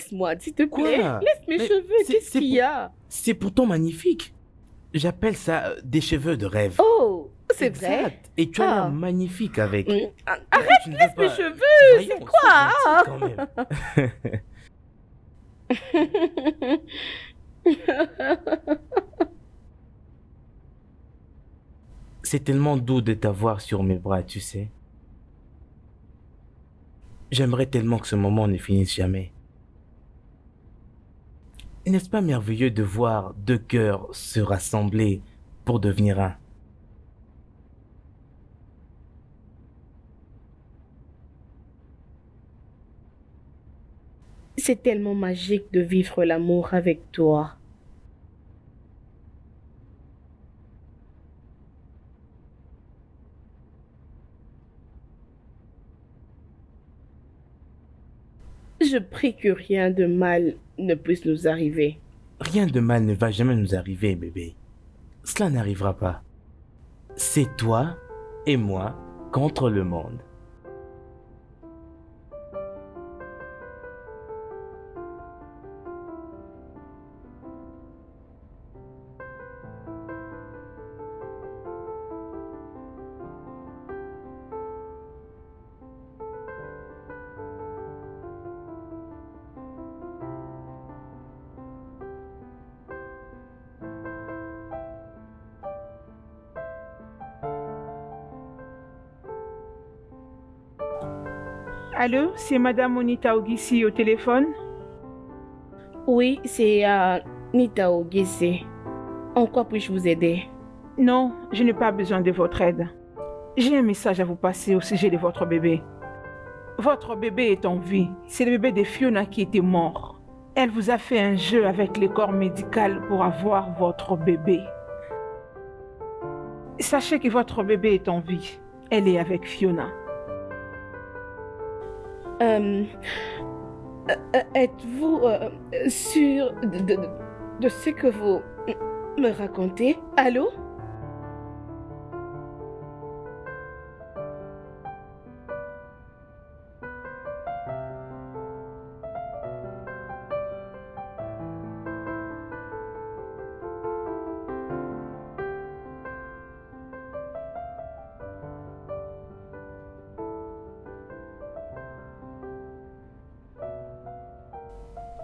Laisse-moi, s'il te plaît. Quoi? Laisse mes Mais cheveux, qu'est-ce qu'il y a? C'est pourtant magnifique. J'appelle ça des cheveux de rêve. Oh, c'est vrai? Exact. Et tu as l'air Ah. magnifique avec. Pourquoi Arrête, tu ne veux laisse mes pas- cheveux, Voyons, c'est quoi? sois Ah. gentil quand même. C'est tellement doux de t'avoir sur mes bras, tu sais. J'aimerais tellement que ce moment ne finisse jamais. N'est-ce pas merveilleux de voir deux cœurs se rassembler pour devenir un? C'est tellement magique de vivre l'amour avec toi. Je prie que rien de mal ne puisse nous arriver. Rien de mal ne va jamais nous arriver, bébé. Cela n'arrivera pas. C'est toi et moi contre le monde. Allô, c'est Madame Monita Ogissi au téléphone? Oui, c'est Nita Ogese. En quoi puis-je vous aider? Non, je n'ai pas besoin de votre aide. J'ai un message à vous passer au sujet de votre bébé. Votre bébé est en vie. C'est le bébé de Fiona qui était mort. Elle vous a fait un jeu avec le corps médical pour avoir votre bébé. Sachez que votre bébé est en vie. Elle est avec Fiona. Êtes-vous sûr de ce que vous me racontez? Allô?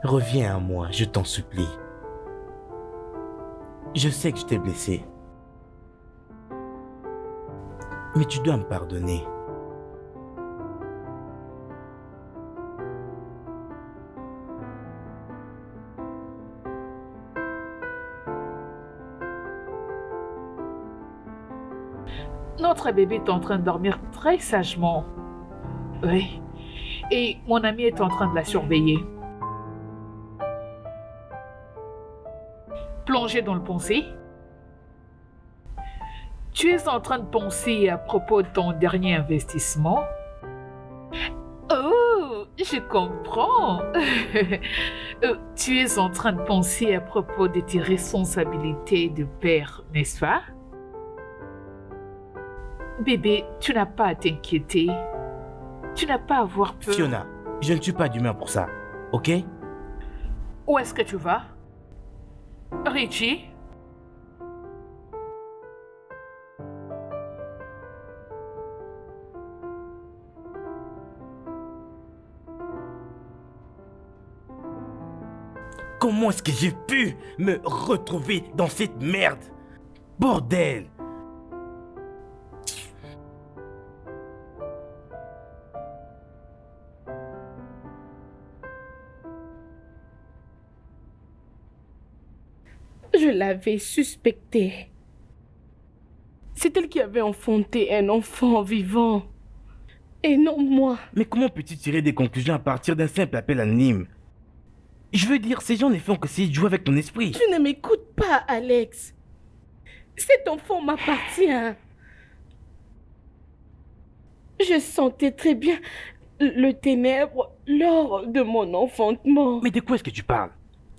Reviens à moi, je t'en supplie. Je sais que je t'ai blessé. Mais tu dois me pardonner. Notre bébé est en train de dormir très sagement. Oui. Et mon ami est en train de la surveiller. Plongé dans le pensée. Tu es en train de penser à propos de ton dernier investissement. Oh, je comprends. Tu es en train de penser à propos de tes responsabilités de père, n'est-ce pas? Bébé, tu n'as pas à t'inquiéter. Tu n'as pas à avoir peur. Fiona, je ne suis pas d'humeur pour ça, ok? Où est-ce que tu vas? Richie? Comment est-ce que j'ai pu me retrouver dans cette merde? Bordel! Je l'avais suspecté. C'est elle qui avait enfanté un enfant vivant. Et non moi. Mais comment peux-tu tirer des conclusions à partir d'un simple appel anonyme? Je veux dire, ces gens ne font qu'essayer de jouer avec ton esprit. Tu ne m'écoutes pas, Alex. Cet enfant m'appartient. Je sentais très bien le ténèbre lors de mon enfantement. Mais de quoi est-ce que tu parles?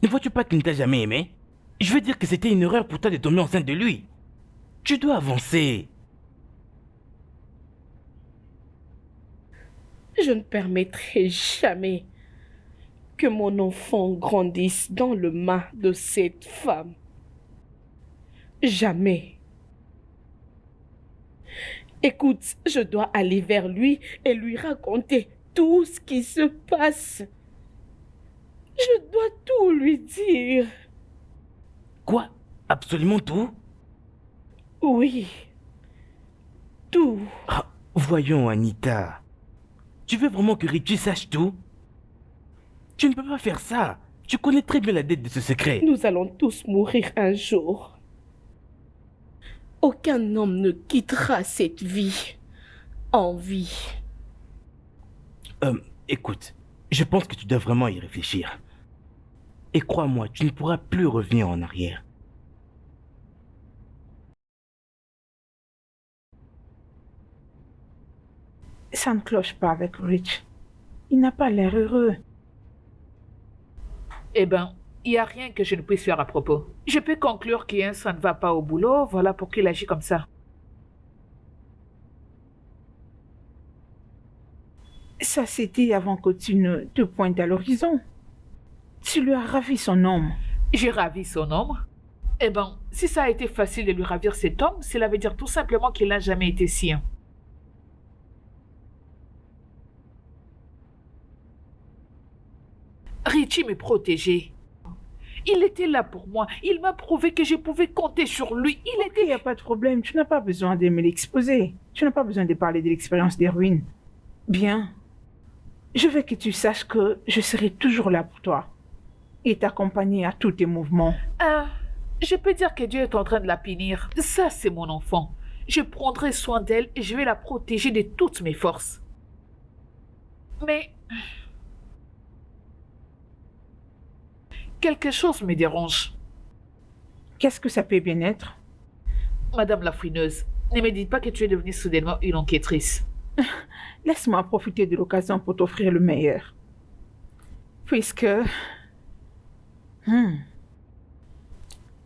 Ne vois-tu pas qu'il ne t'a jamais aimé? Je veux dire que c'était une erreur pour toi de tomber enceinte de lui. Tu dois avancer. Je ne permettrai jamais que mon enfant grandisse dans le main de cette femme. Jamais. Écoute, je dois aller vers lui et lui raconter tout ce qui se passe. Je dois tout lui dire. Quoi? Absolument tout? Oui. Tout. Ah, voyons, Anita. Tu veux vraiment que Richie sache tout? Tu ne peux pas faire ça. Tu connais très bien la dette de ce secret. Nous allons tous mourir un jour. Aucun homme ne quittera cette vie en vie. Écoute, je pense que tu dois vraiment y réfléchir. Et crois-moi, tu ne pourras plus revenir en arrière. Ça ne cloche pas avec Rich. Il n'a pas l'air heureux. Eh ben, il n'y a rien que je ne puisse faire à propos. Je peux conclure qu'un ça ne va pas au boulot, voilà pourquoi il agit comme ça. Ça c'était avant que tu ne te pointes à l'horizon. Tu lui as ravi son homme. J'ai ravi son homme. Eh ben, si ça a été facile de lui ravir cet homme, cela veut dire tout simplement qu'il n'a jamais été sien. Richie me protégeait. Il était là pour moi. Il m'a prouvé que je pouvais compter sur lui. Il n'y a pas de problème. Tu n'as pas besoin de me l'exposer. Tu n'as pas besoin de parler de l'expérience des ruines. Bien. Je veux que tu saches que je serai toujours là pour toi et t'accompagner à tous tes mouvements. Je peux dire que Dieu est en train de la punir. Ça, c'est mon enfant. Je prendrai soin d'elle et je vais la protéger de toutes mes forces. Mais quelque chose me dérange. Qu'est-ce que ça peut bien être? Madame la fouineuse, ne me dites pas que tu es devenue soudainement une enquêtrice. Laisse-moi profiter de l'occasion pour t'offrir le meilleur. Puisque...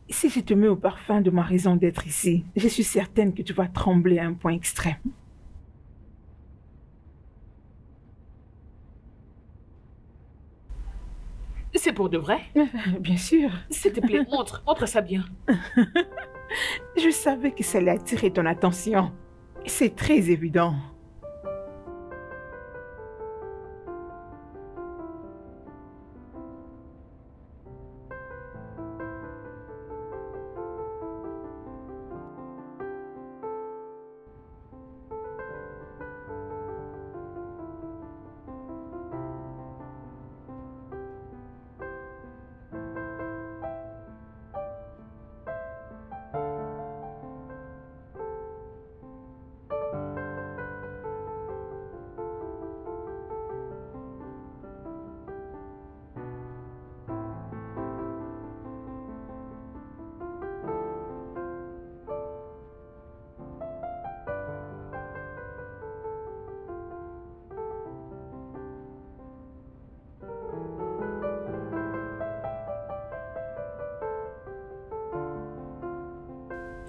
Si je te mets au parfum de ma raison d'être ici, je suis certaine que tu vas trembler à un point extrême. C'est pour de vrai? Bien sûr. S'il te plaît, montre ça bien. Je savais que ça allait attirer ton attention. C'est très évident.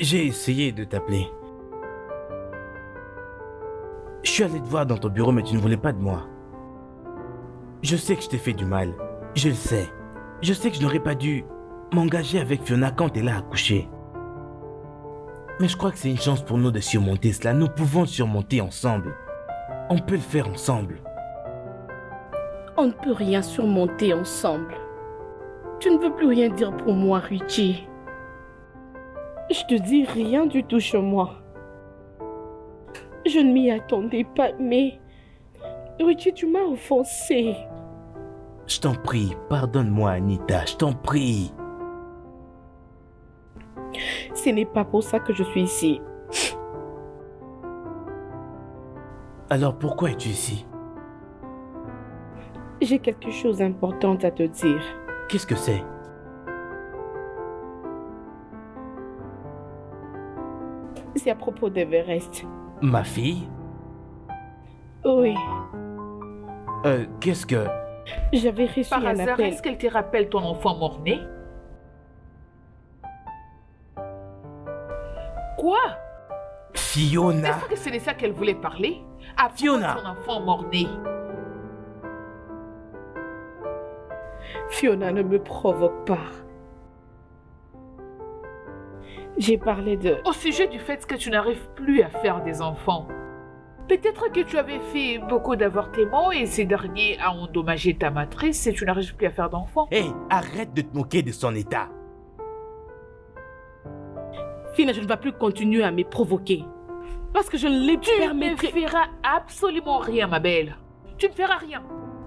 J'ai essayé de t'appeler. Je suis allé te voir dans ton bureau, mais tu ne voulais pas de moi. Je sais que je t'ai fait du mal. Je le sais. Je sais que je n'aurais pas dû m'engager avec Fiona quand elle a accouché. Mais je crois que c'est une chance pour nous de surmonter cela. Nous pouvons le surmonter ensemble. On peut le faire ensemble. On ne peut rien surmonter ensemble. Tu ne veux plus rien dire pour moi, Richie. Je te dis rien du tout chez moi. Je ne m'y attendais pas, mais... Richie, tu m'as offensé. Je t'en prie, pardonne-moi, Anita, je t'en prie. Ce n'est pas pour ça que je suis ici. Alors pourquoi es-tu ici? J'ai quelque chose d'important à te dire. Qu'est-ce que c'est? C'est à propos d'Everest. Ma fille? Oui. Qu'est-ce que... J'avais reçu Par un hasard, appel. est-ce qu'elle te rappelle ton enfant mort-né? Quoi? Fiona? Est-ce que c'est de ça qu'elle voulait parler? À propos Fiona! de son enfant mort-né. Fiona, ne me provoque pas. J'ai parlé de... Au sujet du fait que tu n'arrives plus à faire des enfants. Peut-être que tu avais fait beaucoup d'avortements et ces derniers ont endommagé ta matrice et tu n'arrives plus à faire d'enfants. Hé, arrête de te moquer de son état. Fina, je ne vais plus continuer à me provoquer. Parce que je ne l'ai Tu ne feras absolument rien, ma belle. Tu ne feras rien.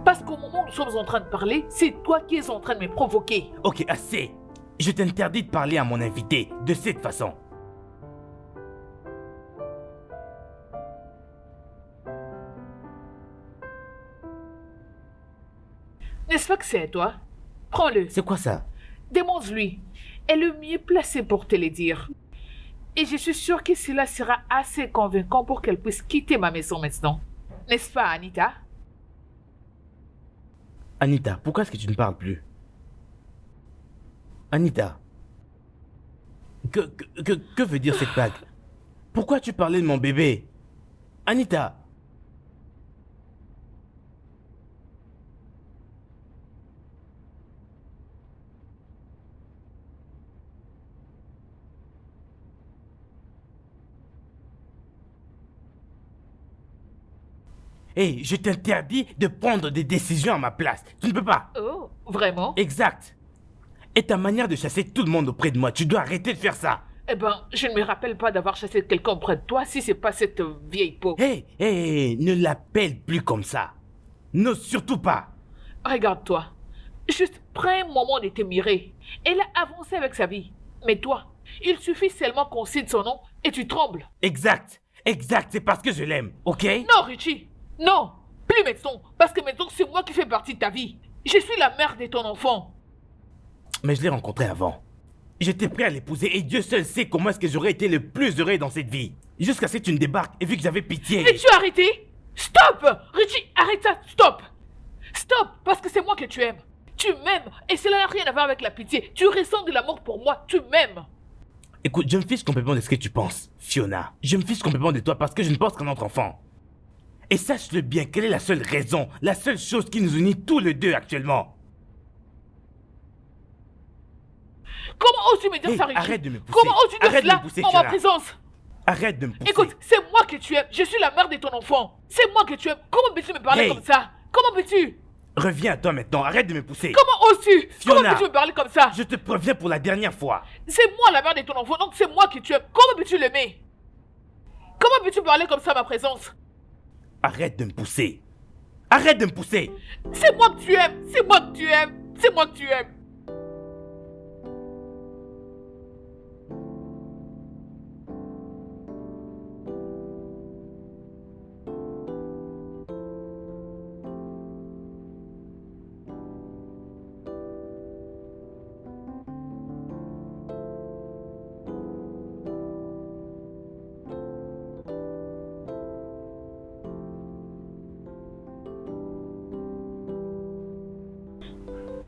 Parce qu'au moment où nous sommes en train de parler, c'est toi qui es en train de me provoquer. Ok, assez. Je t'interdis de parler à mon invité de cette façon. N'est-ce pas que c'est à toi? Prends-le. C'est quoi ça? Demande-lui. Elle est le mieux placée pour te le dire. Et je suis sûre que cela sera assez convaincant pour qu'elle puisse quitter ma maison maintenant. N'est-ce pas, Anita? Anita, pourquoi est-ce que tu ne parles plus? Anita. Que veut dire cette bague? Pourquoi tu parlais de mon bébé? Anita. Hé, je t'interdis de prendre des décisions à ma place. Tu ne peux pas. Oh, vraiment? Exact. Et ta manière de chasser tout le monde auprès de moi, tu dois arrêter de faire ça. Eh ben, je ne me rappelle pas d'avoir chassé quelqu'un auprès de toi si c'est pas cette vieille peau. Hé, ne l'appelle plus comme ça. Non, surtout pas. Regarde-toi. Juste prends un moment de te mirer. Elle a avancé avec sa vie. Mais toi, il suffit seulement qu'on cite son nom et tu trembles. Exact, c'est parce que je l'aime, ok? Non, Richie. Non. Plus maintenant. Parce que maintenant, c'est moi qui fais partie de ta vie. Je suis la mère de ton enfant. Mais je l'ai rencontré avant. J'étais prêt à l'épouser et Dieu seul sait comment est-ce que j'aurais été le plus heureux dans cette vie. Jusqu'à ce que tu ne débarques et vu que j'avais pitié. Et tu as arrêté? Stop! Richie, arrête ça, stop! Stop, parce que c'est moi que tu aimes. Tu m'aimes et cela n'a rien à voir avec la pitié. Tu ressens de l'amour pour moi, tu m'aimes. Écoute, je me fiche complètement de ce que tu penses, Fiona. Je me fiche complètement de toi parce que je ne pense qu'à notre enfant. Et sache-le bien, quelle est la seule raison, la seule chose qui nous unit tous les deux actuellement? Comment oses-tu me dire Hey, ça, Richie? arrête de me pousser. Comment oses-tu dire Arrête de cela me pousser, en ma Fiona. présence? Arrête de me pousser. Écoute, c'est moi que tu aimes. Je suis la mère de ton enfant. C'est moi que tu aimes. Comment peux-tu me parler Hey. comme ça? Comment peux-tu? Reviens à toi maintenant, arrête de me pousser. Comment oses-tu? Comment Fiona. peux-tu me parler comme ça? Je te préviens pour la dernière fois. C'est moi la mère de ton enfant, donc c'est moi que tu aimes. Comment peux-tu l'aimer? Comment peux-tu parler comme ça à ma présence? Arrête de me pousser. Arrête de me pousser. C'est moi que tu aimes. C'est moi que tu aimes. C'est moi que tu aimes.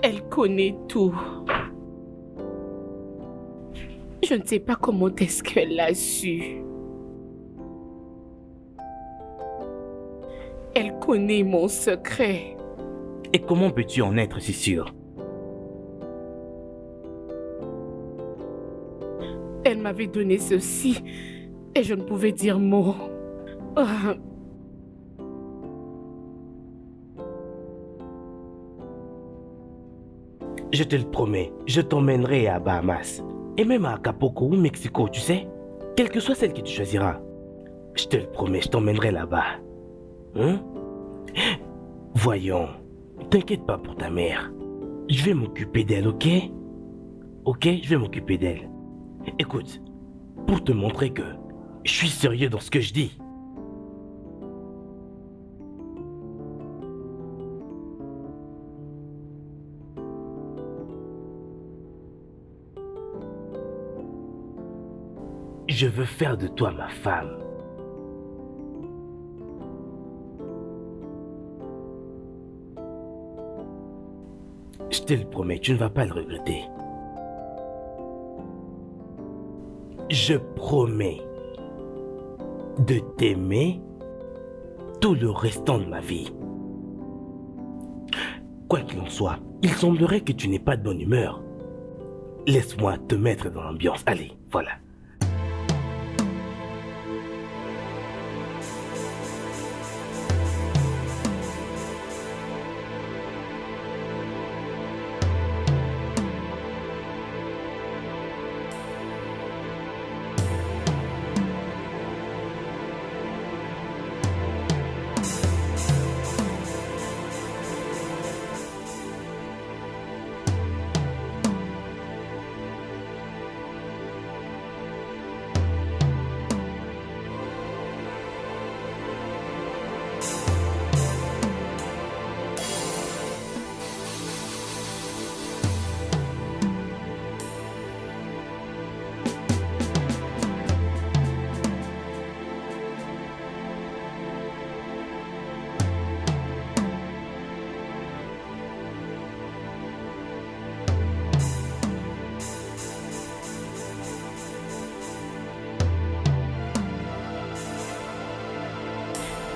Elle connaît tout. Je ne sais pas comment est-ce qu'elle l'a su. Elle connaît mon secret. Et comment peux-tu en être si sûr? Elle m'avait donné ceci et je ne pouvais dire mot. Ah, Je te le promets, je t'emmènerai à Bahamas. Et même à Acapulco ou Mexico, tu sais. Quelle que soit celle que tu choisiras. Je te le promets, je t'emmènerai là-bas. Hein? Voyons, t'inquiète pas pour ta mère. Je vais m'occuper d'elle, ok? Ok, je vais m'occuper d'elle. Écoute, pour te montrer que je suis sérieux dans ce que je dis. Je veux faire de toi ma femme. Je te le promets, tu ne vas pas le regretter. Je promets de t'aimer tout le restant de ma vie. Quoi qu'il en soit, Il semblerait que tu n'aies pas de bonne humeur. Laisse-moi te mettre dans l'ambiance. Allez, voilà.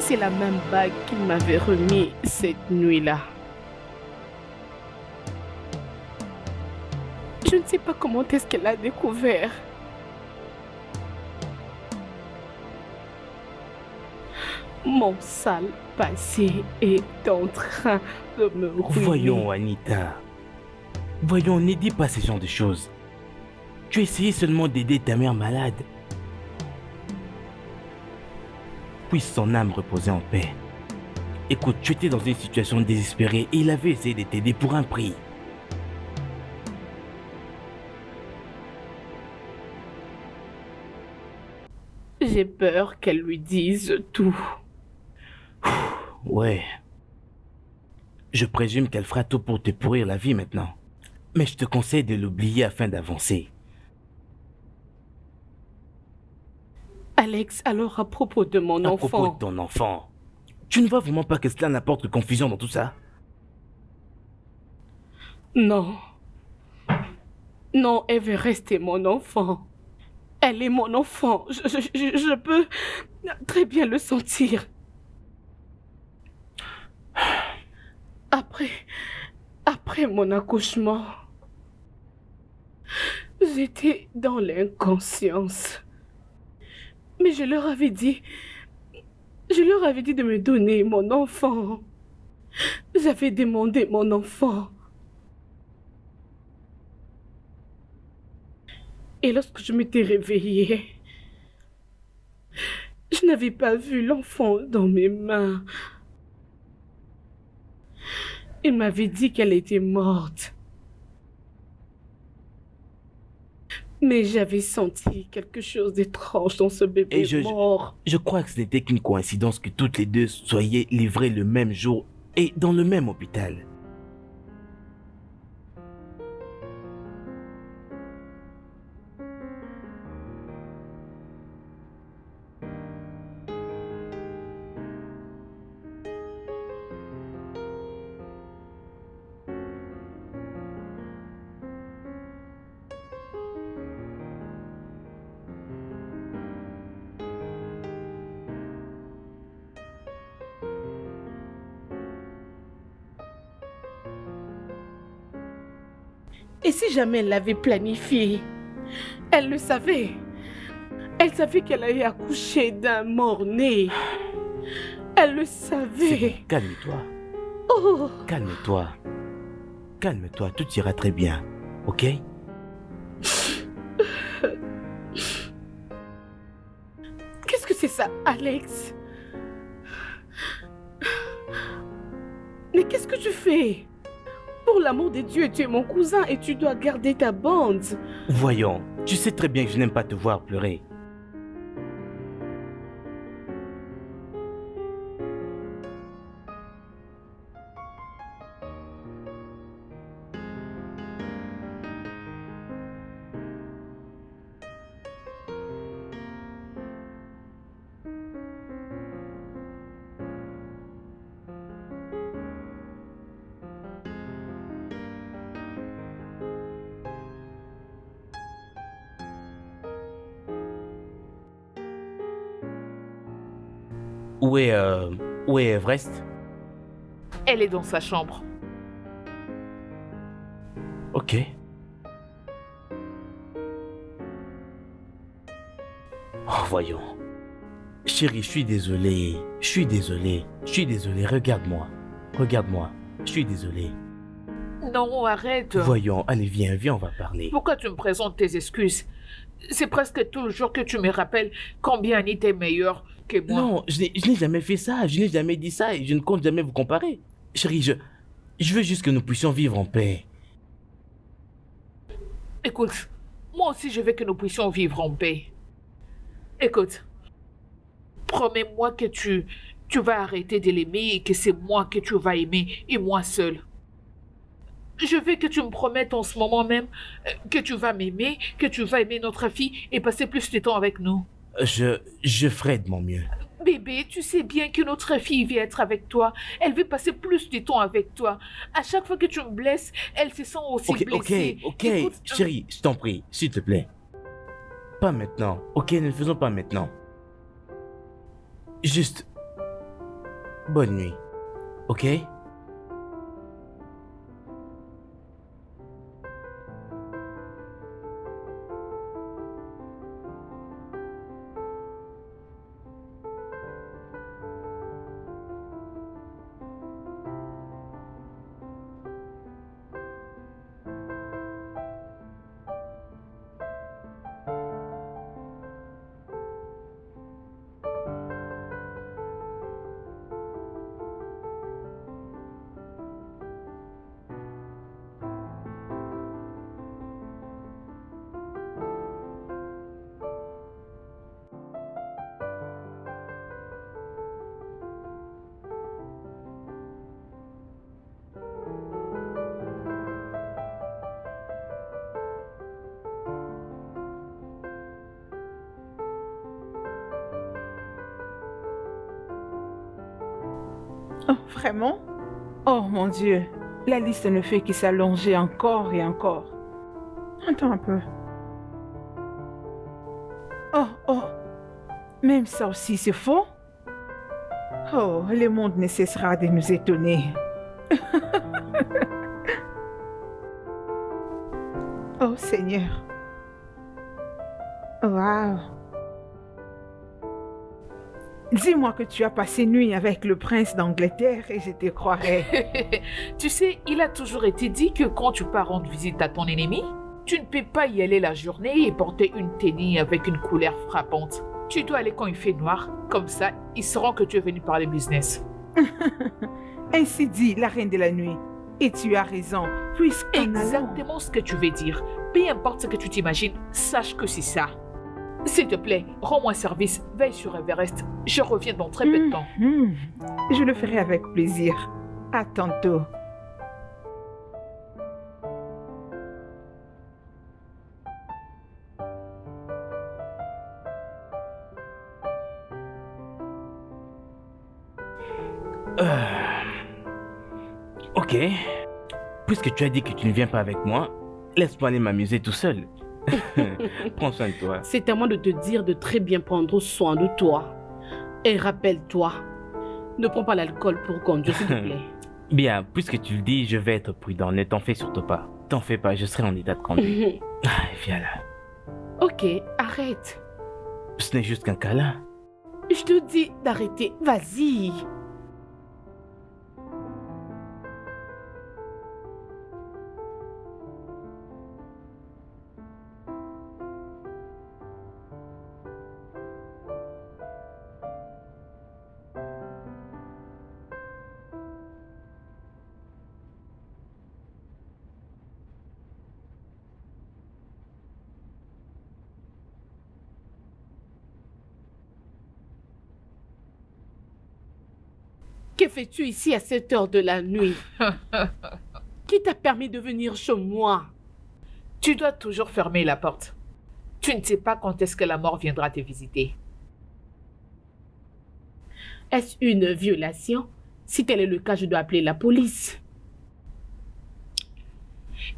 C'est la même bague qu'il m'avait remis cette nuit-là. Je ne sais pas comment est-ce qu'elle a découvert. Mon sale passé est en train de me ruiner. Voyons, Anita. Voyons, ne dis pas ce genre de choses. Tu as essayé seulement d'aider ta mère malade. Puisse son âme reposer en paix. Écoute, tu étais dans une situation désespérée et il avait essayé de t'aider pour un prix. J'ai peur qu'elle lui dise tout. Ouais. Je présume qu'elle fera tout pour te pourrir la vie maintenant. Mais je te conseille de l'oublier afin d'avancer. Alex, alors à propos de mon À enfant... propos de ton enfant, tu ne vois vraiment pas que cela n'apporte que confusion dans tout ça? Non. Non, elle veut rester mon enfant. Elle est mon enfant. Je peux très bien le sentir. Après mon accouchement, j'étais dans l'inconscience. Mais je leur avais dit de me donner mon enfant. J'avais demandé mon enfant. Et lorsque je m'étais réveillée, je n'avais pas vu l'enfant dans mes mains. Il m'avait dit qu'elle était morte. Mais j'avais senti quelque chose d'étrange dans ce bébé mort. Je crois que ce n'était qu'une coïncidence que toutes les deux soyez livrées le même jour et dans le même hôpital. Et si jamais elle l'avait planifié, elle le savait. Elle savait qu'elle allait accoucher d'un mort-né. Elle le savait. Calme-toi. Oh. Calme-toi. Calme-toi, tout ira très bien, ok? Qu'est-ce que c'est ça, Alex? Mais qu'est-ce que tu fais? Pour l'amour de Dieu, tu es mon cousin et tu dois garder ta bande. Voyons, tu sais très bien que je n'aime pas te voir pleurer. Où est Everest? Elle est dans sa chambre. Ok. Oh, voyons. Chérie, je suis désolé. Je suis désolé. Je suis désolé. Regarde-moi. Regarde-moi. Je suis désolé. Non, arrête. Voyons, allez, viens, viens, on va parler. Pourquoi tu me présentes tes excuses? C'est presque tout le jour que tu me rappelles combien Anita est meilleure que moi. Non, je n'ai jamais fait ça. Je n'ai jamais dit ça et je ne compte jamais vous comparer. Chérie, je veux juste que nous puissions vivre en paix. Écoute, moi aussi je veux que nous puissions vivre en paix. Écoute, promets-moi que tu vas arrêter de l'aimer et que c'est moi que tu vas aimer et moi seul. Je veux que tu me promettes en ce moment même que tu vas m'aimer, que tu vas aimer notre fille et passer plus de temps avec nous. Je ferai de mon mieux. Bébé, tu sais bien que notre fille veut être avec toi. Elle veut passer plus de temps avec toi. À chaque fois que tu me blesses, elle se sent aussi blessée. Ok, Écoute, chérie, je t'en prie, s'il te plaît. Pas maintenant, ok, ne le faisons pas maintenant. Juste, bonne nuit, ok? Oh, vraiment? Oh mon Dieu, la liste ne fait que s'allonger encore et encore. Attends un peu. Oh, même ça aussi c'est faux? Oh, le monde ne cessera de nous étonner. Oh Seigneur. Wow. Dis-moi que tu as passé nuit avec le prince d'Angleterre et je te croirais. Tu sais, il a toujours été dit que quand tu pars rendre visite à ton ennemi, tu ne peux pas y aller la journée et porter une tenue avec une couleur frappante. Tu dois aller quand il fait noir, comme ça, ils sauront que tu es venu parler business. Ainsi dit la reine de la nuit. Et tu as raison, puisqu'en allant... Exactement ce que tu veux dire. Peu importe ce que tu t'imagines, sache que c'est ça. S'il te plaît, rends-moi service, veille sur Everest. Je reviens dans très peu de temps. Je le ferai avec plaisir. À tantôt. Ok. Puisque tu as dit que tu ne viens pas avec moi, laisse-moi aller m'amuser tout seul. Prends soin de toi. C'est à moi de te dire de très bien prendre soin de toi. Et rappelle-toi, ne prends pas l'alcool pour conduire, s'il te plaît. Bien, puisque tu le dis, je vais être prudent. Ne t'en fais surtout pas. T'en fais pas, je serai en état de conduire. Viens là. Ok, arrête. Ce n'est juste qu'un câlin. Je te dis d'arrêter, vas-y. Que fais-tu ici à cette heure de la nuit? Qui t'a permis de venir chez moi? Tu dois toujours fermer la porte. Tu ne sais pas quand est-ce que la mort viendra te visiter. Est-ce une violation? Si tel est le cas, je dois appeler la police.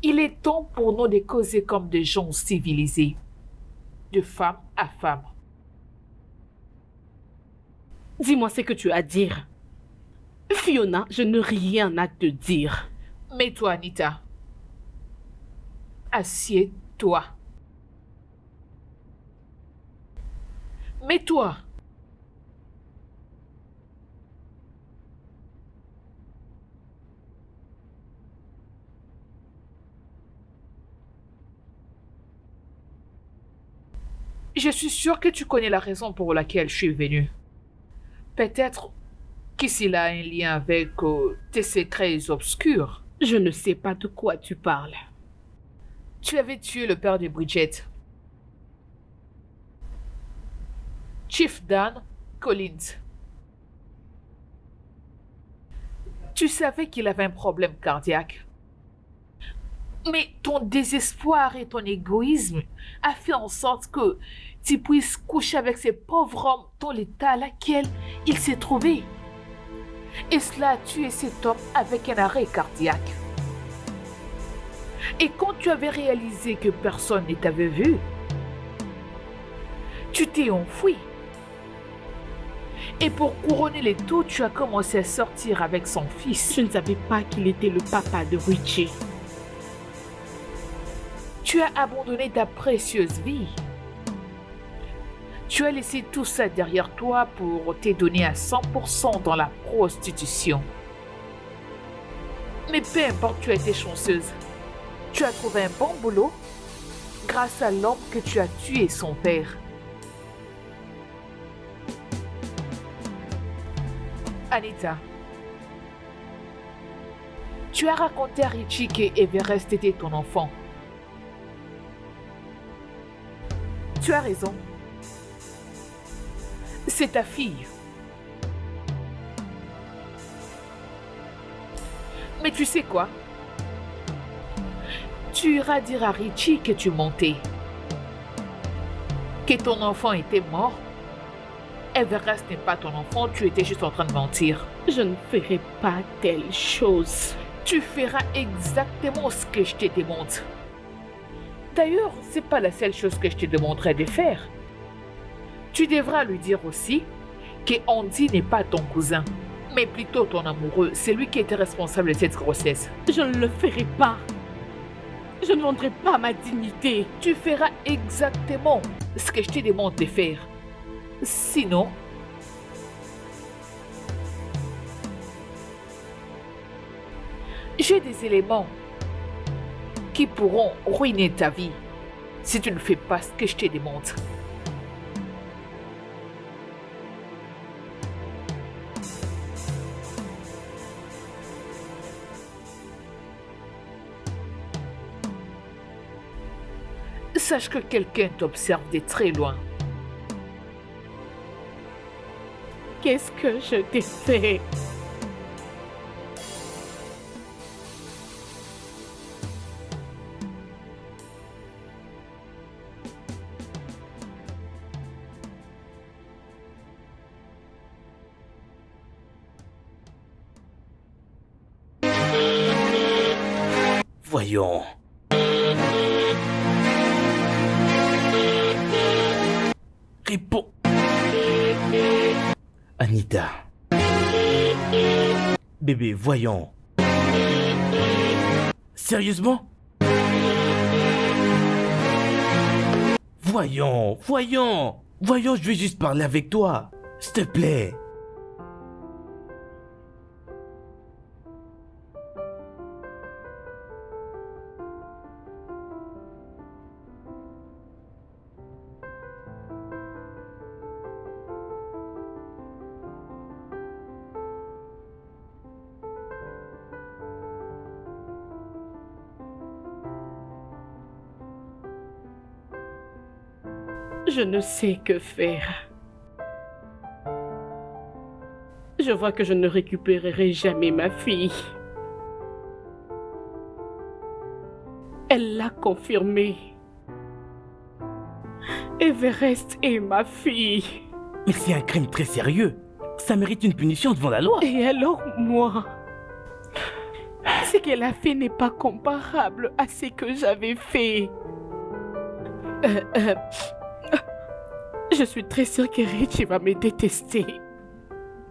Il est temps pour nous de causer comme des gens civilisés, de femme à femme. Dis-moi ce que tu as à dire. Fiona, je n'ai rien à te dire. Mais toi, Anita, Assieds-toi. Mets-toi. Je suis sûre que tu connais la raison pour laquelle je suis venue. Peut-être qu'ici a un lien avec tes secrets obscurs. Je ne sais pas de quoi tu parles. Tu avais tué le père de Bridget. Chief Dan Collins. Tu savais qu'il avait un problème cardiaque. Mais ton désespoir et ton égoïsme a fait en sorte que tu puisses coucher avec ces pauvres hommes dans l'état à laquelle il s'est trouvé. Et cela a tué cet homme avec un arrêt cardiaque. Et quand tu avais réalisé que personne ne t'avait vu, tu t'es enfoui. Et pour couronner les tout, tu as commencé à sortir avec son fils. Je ne savais pas qu'il était le papa de Richie. Tu as abandonné ta précieuse vie. Tu as laissé tout ça derrière toi pour te donner à 100% dans la prostitution. Mais peu importe, tu as été chanceuse. Tu as trouvé un bon boulot grâce à l'homme que tu as tué son père. Anita, tu as raconté à Richie qu'Everest était ton enfant. Tu as raison. C'est ta fille. Mais tu sais quoi? Tu iras dire à Richie que tu mentais. Que ton enfant était mort. Everest n'est pas ton enfant, tu étais juste en train de mentir. Je ne ferai pas telle chose. Tu feras exactement ce que je te demande. D'ailleurs, c'est pas la seule chose que je te demanderai de faire. Tu devras lui dire aussi que Andy n'est pas ton cousin, mais plutôt ton amoureux. C'est lui qui était responsable de cette grossesse. Je ne le ferai pas. Je ne vendrai pas ma dignité. Tu feras exactement ce que je te demande de faire. Sinon, j'ai des éléments qui pourront ruiner ta vie si tu ne fais pas ce que je te demande. Sache que quelqu'un t'observe de très loin. Qu'est-ce que je t'ai fait? Voyons. Réponds. Anita. Bébé, voyons. Sérieusement? Voyons, voyons. Voyons, je veux juste parler avec toi. S'il te plaît. Je ne sais que faire. Je vois que je ne récupérerai jamais ma fille. Elle l'a confirmé. Everest est ma fille. Mais c'est un crime très sérieux. Ça mérite une punition devant la loi. Et alors moi, ce qu'elle a fait n'est pas comparable à ce que j'avais fait. Je suis très sûre que Richie va me détester.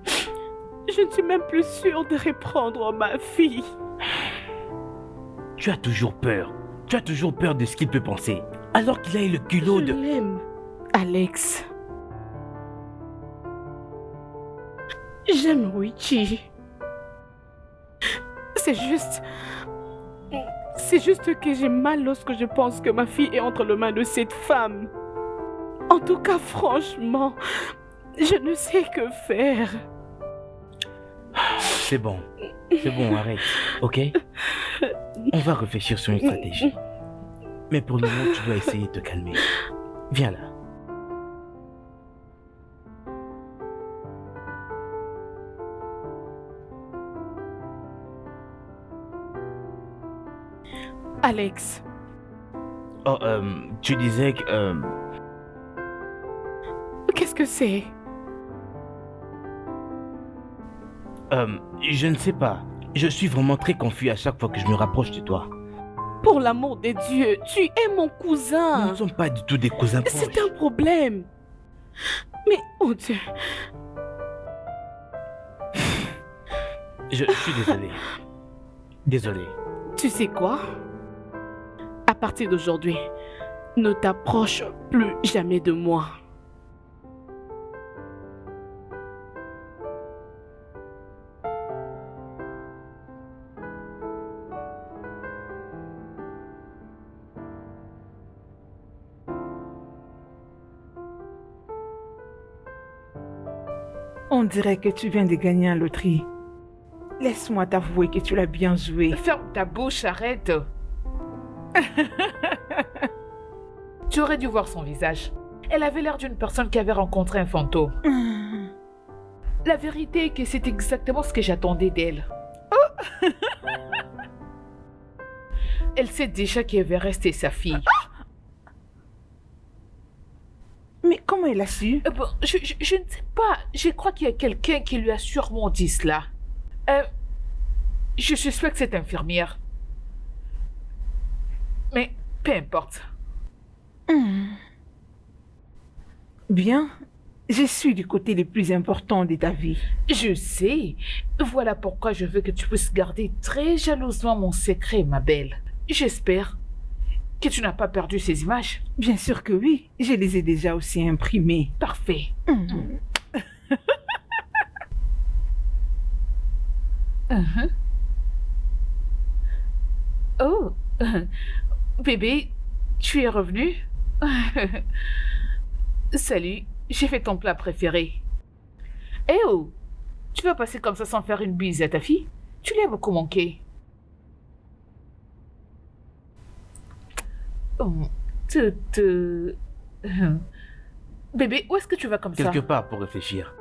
Je ne suis même plus sûre de reprendre ma fille. Tu as toujours peur. Tu as toujours peur de ce qu'il peut penser. Alors qu'il a eu le culot Je de... l'aime, Alex. J'aime Richie. C'est juste... C'est juste que j'ai mal lorsque je pense que ma fille est entre les mains de cette femme. En tout cas, franchement, je ne sais que faire. C'est bon, arrête, ok? On va réfléchir sur une stratégie. Mais pour le moment, tu dois essayer de te calmer. Viens là. Alex, Oh, tu disais que... qu'est-ce que c'est? je ne sais pas. Je suis vraiment très confus à chaque fois que je me rapproche de toi. Pour l'amour de Dieu, tu es mon Nous cousin. ne sommes pas du tout des cousins proches. C'est un problème. Mais, oh Dieu, Je suis désolé. Désolé. tu sais quoi? À partir d'aujourd'hui, ne t'approche plus jamais de moi. On dirait que tu viens de gagner un loterie. Laisse-moi t'avouer que tu l'as bien joué. Ferme ta bouche, arrête. Tu aurais dû voir son visage. Elle avait l'air d'une personne qui avait rencontré un fantôme. La vérité est que c'est exactement ce que j'attendais d'elle. Elle sait déjà qu'elle va rester sa fille. Mais comment elle a su? Bon, je ne sais pas. Je crois qu'il y a quelqu'un qui lui a sûrement dit cela. Je suspecte cette infirmière. Mais peu importe. Bien, je suis du côté le plus important de ta vie. Je sais. Voilà pourquoi je veux que tu puisses garder très jalousement mon secret, ma belle. J'espère que tu n'as pas perdu ces images. Bien sûr que oui, je les ai déjà aussi imprimées. Parfait. Oh, bébé, tu es revenu? Salut, j'ai fait ton plat préféré. Eh oh, tu vas passer comme ça sans faire une bise à ta fille? Tu lui as beaucoup manqué. Oh, Bébé, où est-ce que tu vas comme ça? Quelque part pour réfléchir.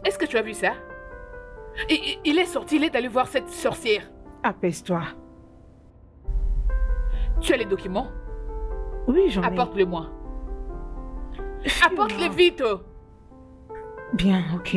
Est-ce que tu as vu ça? Il est sorti, il est allé voir cette sorcière. Apaise-toi. Tu as les documents? Oui, j'en ai. Apporte-les-moi. Apporte-les vite. Bien, ok.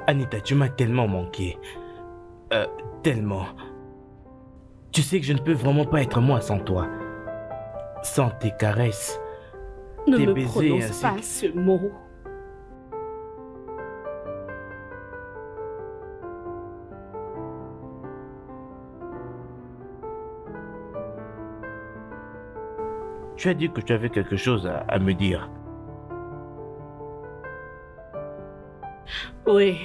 Anita, tu m'as tellement manqué. Tellement. Tu sais que je ne peux vraiment pas être moi sans toi. Sans tes caresses, Ne tes me baisers prononce ainsi pas que- ce mot. Tu as dit que tu avais quelque chose à me dire. Oui.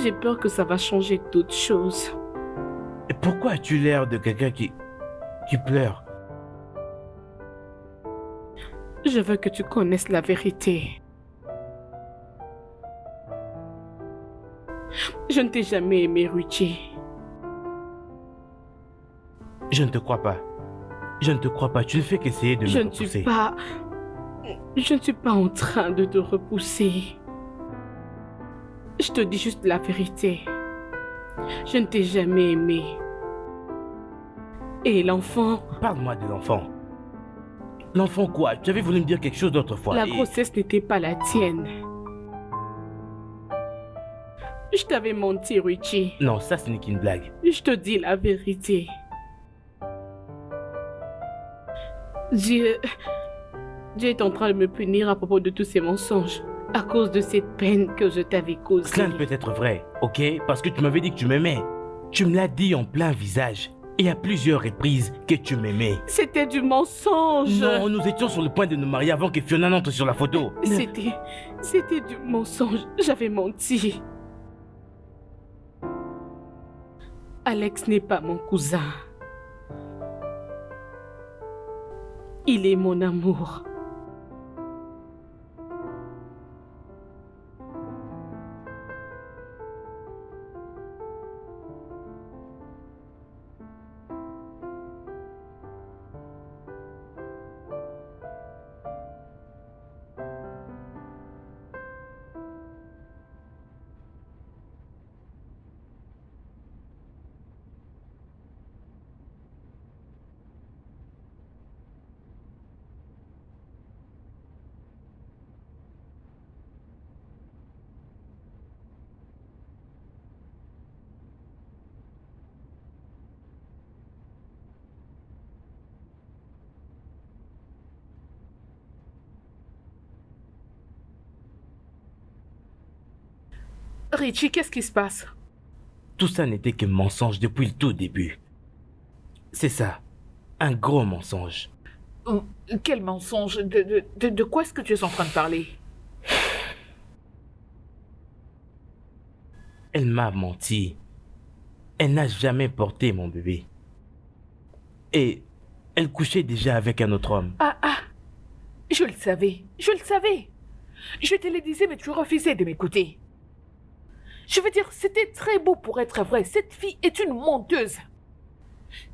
J'ai peur que ça va changer toute chose. Et pourquoi as-tu l'air de quelqu'un qui pleure? Je veux que tu connaisses la vérité. Je ne t'ai jamais aimé, Richie. Je ne te crois pas. Je ne te crois pas. Tu ne fais qu'essayer de Je me ne repousser. suis pas... Je ne suis pas en train de te repousser. Je te dis juste la vérité. Je ne t'ai jamais aimé. Et l'enfant... Parle-moi de l'enfant. L'enfant quoi? Tu avais voulu me dire quelque chose d'autre fois. La grossesse n'était pas la tienne. Je t'avais menti, Richie. Non, ça ce n'est qu'une blague. Je te dis la vérité. Dieu est en train de me punir à propos de tous ces mensonges. À cause de cette peine que je t'avais causée. Cela ne peut être vrai, ok? Parce que tu m'avais dit que tu m'aimais. Tu me l'as dit en plein visage. Et à plusieurs reprises que tu m'aimais. C'était du mensonge. Non, nous étions sur le point de nous marier avant que Fiona n'entre sur la photo. C'était du mensonge. J'avais menti. Alex n'est pas mon cousin. Il est mon amour. Richie, qu'est-ce qui se passe? Tout ça n'était que mensonge depuis le tout début. C'est ça, un gros mensonge. Quel mensonge? De quoi est-ce que tu es en train de parler? Elle m'a menti. Elle n'a jamais porté mon bébé. Et elle couchait déjà avec un autre homme. Ah, je le savais, je le savais. Je te le disais, mais tu refusais de m'écouter. Je veux dire, c'était très beau pour être vrai. Cette fille est une menteuse.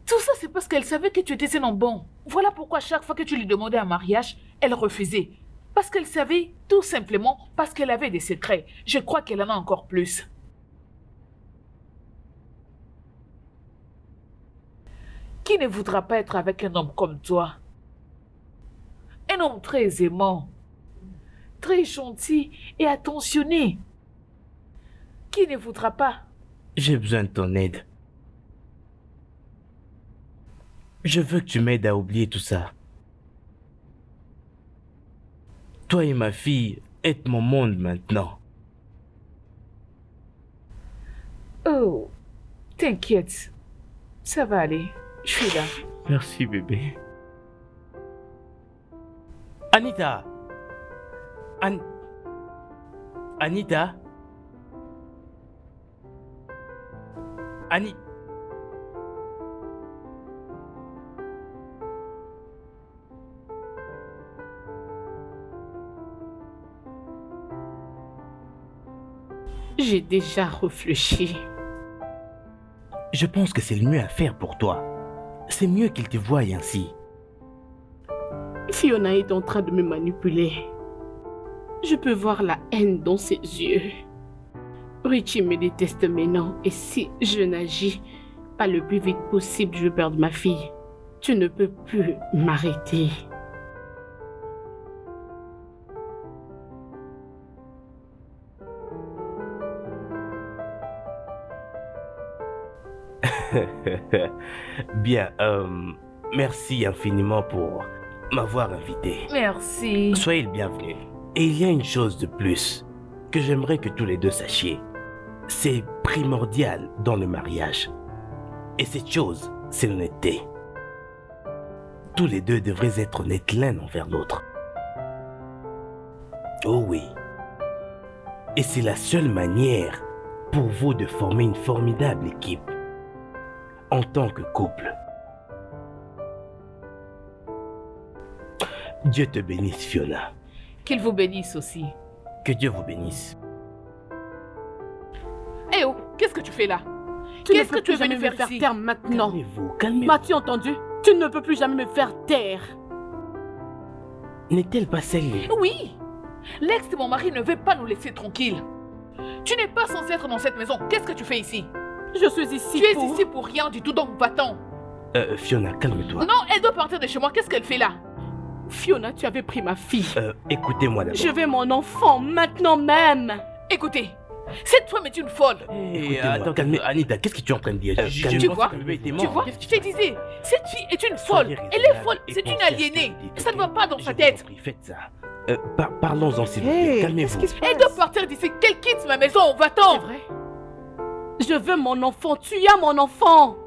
Tout ça, c'est parce qu'elle savait que tu étais un homme bon. Voilà pourquoi chaque fois que tu lui demandais un mariage, elle refusait. Parce qu'elle savait, tout simplement, parce qu'elle avait des secrets. Je crois qu'elle en a encore plus. Qui ne voudra pas être avec un homme comme toi? Un homme très aimant, très gentil et attentionné. Qui ne voudra pas? J'ai besoin de ton aide. Je veux que tu m'aides à oublier tout ça. Toi et ma fille êtes mon monde maintenant. Oh, t'inquiète. Ça va aller. Je suis là. Merci bébé. Anita! Anita? J'ai déjà réfléchi. Je pense que c'est le mieux à faire pour toi. C'est mieux qu'il te voie ainsi. Fiona est en train de me manipuler. Je peux voir la haine dans ses yeux. Richie me déteste maintenant et si je n'agis pas le plus vite possible, je vais perdre ma fille. Tu ne peux plus m'arrêter. Bien, merci infiniment pour m'avoir invité. Merci. Soyez le bienvenu. Et il y a une chose de plus que j'aimerais que tous les deux sachiez. C'est primordial dans le mariage. Et cette chose, c'est l'honnêteté. Tous les deux devraient être honnêtes l'un envers l'autre. Oh oui. Et c'est la seule manière pour vous de former une formidable équipe en tant que couple. Dieu te bénisse, Fiona. Qu'il vous bénisse aussi. Que Dieu vous bénisse. Eh oh, qu'est-ce que tu fais là? Tu Qu'est-ce ne que peux tu es plus jamais venu me faire faire ici? taire maintenant. Calmez-vous. M'as-tu entendu? Tu ne peux plus jamais me faire taire. N'est-elle pas celle... Oui. L'ex de mon mari ne veut pas nous laisser tranquilles. Tu n'es pas censé être dans cette maison. Qu'est-ce que tu fais ici? Je suis ici Tu es pour... ici pour rien du tout, donc va-t'en. Fiona, calme-toi. Non, elle doit partir de chez moi. Qu'est-ce qu'elle fait là? Fiona, tu avais pris ma fille. Écoutez-moi d'abord. Je veux mon enfant maintenant même. Écoutez, cette femme est une folle. Attends, calme, Anita, qu'est-ce que tu es en train de dire? Tu vois? Tu vois? Je te disais, cette fille est une folle. Elle est folle. C'est une aliénée. Ça ne va pas dans sa tête. Faites ça. Parlons-en, s'il vous plaît. Hey, Calmez-vous. qu'est-ce qui se passe? Elle doit partir d'ici. Qu'elle quitte ma maison. Va-t'en. C'est vrai? Je veux mon enfant. Tu as mon enfant.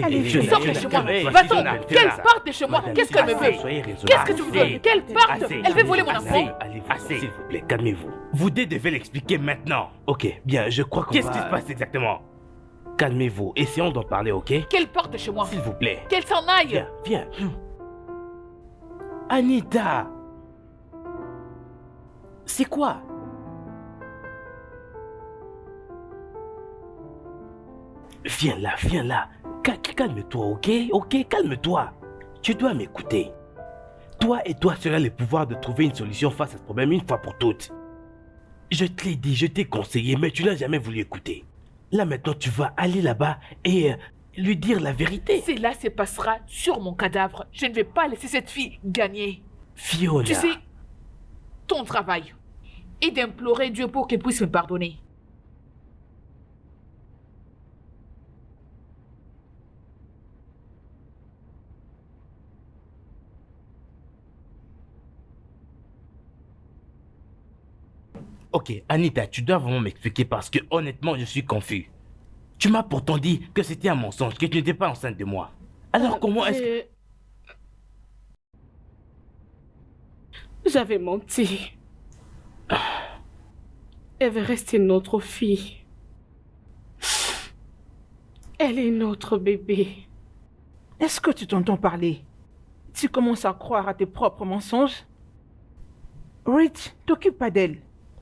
Allez, Fiona, Sors de Fiona, chez moi. calme-toi. Va-t'en. Fiona, Qu'elle Fiona. parte de chez moi. Qu'est-ce qu'elle me veut? Soyez raisonnable. Qu'est-ce que tu veux? Qu'elle parte. Elle veut voler mon enfant. Allez-vous, s'il vous plaît, calmez-vous. Vous deux devez l'expliquer maintenant. Ok, bien, je crois qu'on Qu'est-ce va... qui se passe exactement? Calmez-vous, essayons d'en parler, ok? Qu'elle parte de chez moi. S'il vous plaît. Qu'elle s'en aille. Viens. Anita! C'est quoi? Viens là. Calme-toi, ok? Ok, calme-toi. Tu dois m'écouter. Toi et toi seul le pouvoir de trouver une solution face à ce problème une fois pour toutes. Je te l'ai dit, je t'ai conseillé, mais tu n'as jamais voulu écouter. Là maintenant, tu vas aller là-bas et lui dire la vérité. Cela se passera sur mon cadavre. Je ne vais pas laisser cette fille gagner. Fiona. Tu sais, ton travail est d'implorer Dieu pour qu'il puisse me pardonner. Ok, Anita, tu dois vraiment m'expliquer parce que honnêtement, je suis confus. Tu m'as pourtant dit que c'était un mensonge, que tu n'étais pas enceinte de moi. Alors comment est-ce que... J'avais menti. Everest est notre fille. Elle est notre bébé. Est-ce que tu t'entends parler? Tu commences à croire à tes propres mensonges? Rich, t'occupe pas d'elle.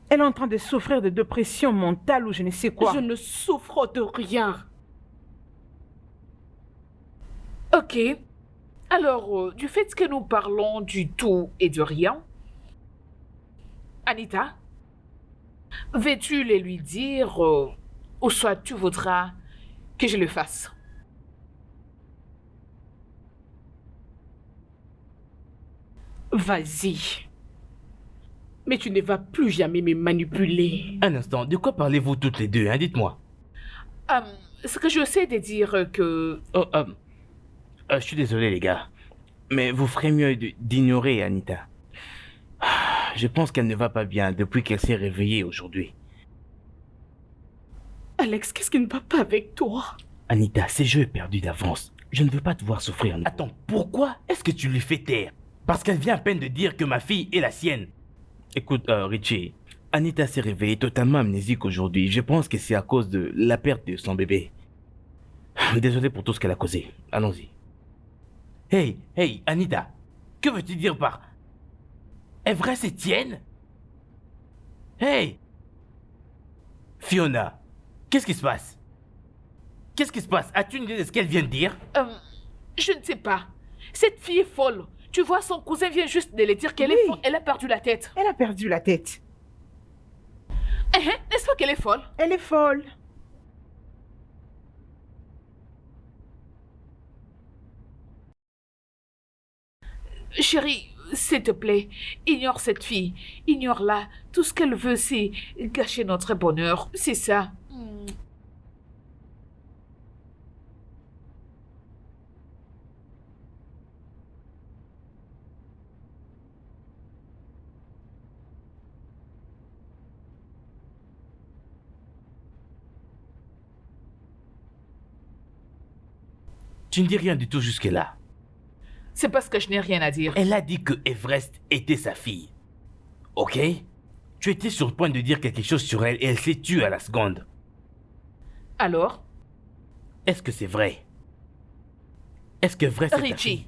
Elle est en train de souffrir de dépression mentale ou je ne sais quoi. Je ne souffre de rien. Ok. Alors, du fait que nous parlons du tout et de rien, Anita, veux-tu les lui dire ou soit tu voudras que je le fasse? Vas-y. Mais tu ne vas plus jamais me manipuler. Un instant, de quoi parlez-vous toutes les deux, hein? Dites-moi. Ce que je sais de dire que... Je suis désolé les gars, mais vous ferez mieux d'ignorer Anita. Je pense qu'elle ne va pas bien depuis qu'elle s'est réveillée aujourd'hui. Alex, qu'est-ce qui ne va pas avec toi? Anita, ce jeu est perdu d'avance. Je ne veux pas te voir souffrir. Attends, pourquoi est-ce que tu lui fais taire? Parce qu'elle vient à peine de dire que ma fille est la sienne. Écoute, Richie, Anita s'est réveillée totalement amnésique aujourd'hui. Je pense que c'est à cause de la perte de son bébé. Désolé pour tout ce qu'elle a causé. Allons-y. Hey, Anita, que veux-tu dire par... Est vrai, c'est tienne? Hey! Fiona, qu'est-ce qui se passe? Qu'est-ce qui se passe? As-tu une idée de ce qu'elle vient de dire? Je ne sais pas. Cette fille est folle. Tu vois, son cousin vient juste de lui dire qu'elle est folle. Elle a perdu la tête. Elle a perdu la tête. N'est-ce pas qu'elle est folle? Elle est folle. Chérie, s'il te plaît, ignore cette fille. Ignore-la. Tout ce qu'elle veut, c'est gâcher notre bonheur. C'est ça. Tu ne dis rien du tout jusque-là. C'est parce que je n'ai rien à dire. Elle a dit que Everest était sa fille. Ok? Tu étais sur le point de dire quelque chose sur elle et elle s'est tuée à la seconde. Alors? Est-ce que c'est vrai? Est-ce que Everest est ta Richie, fille?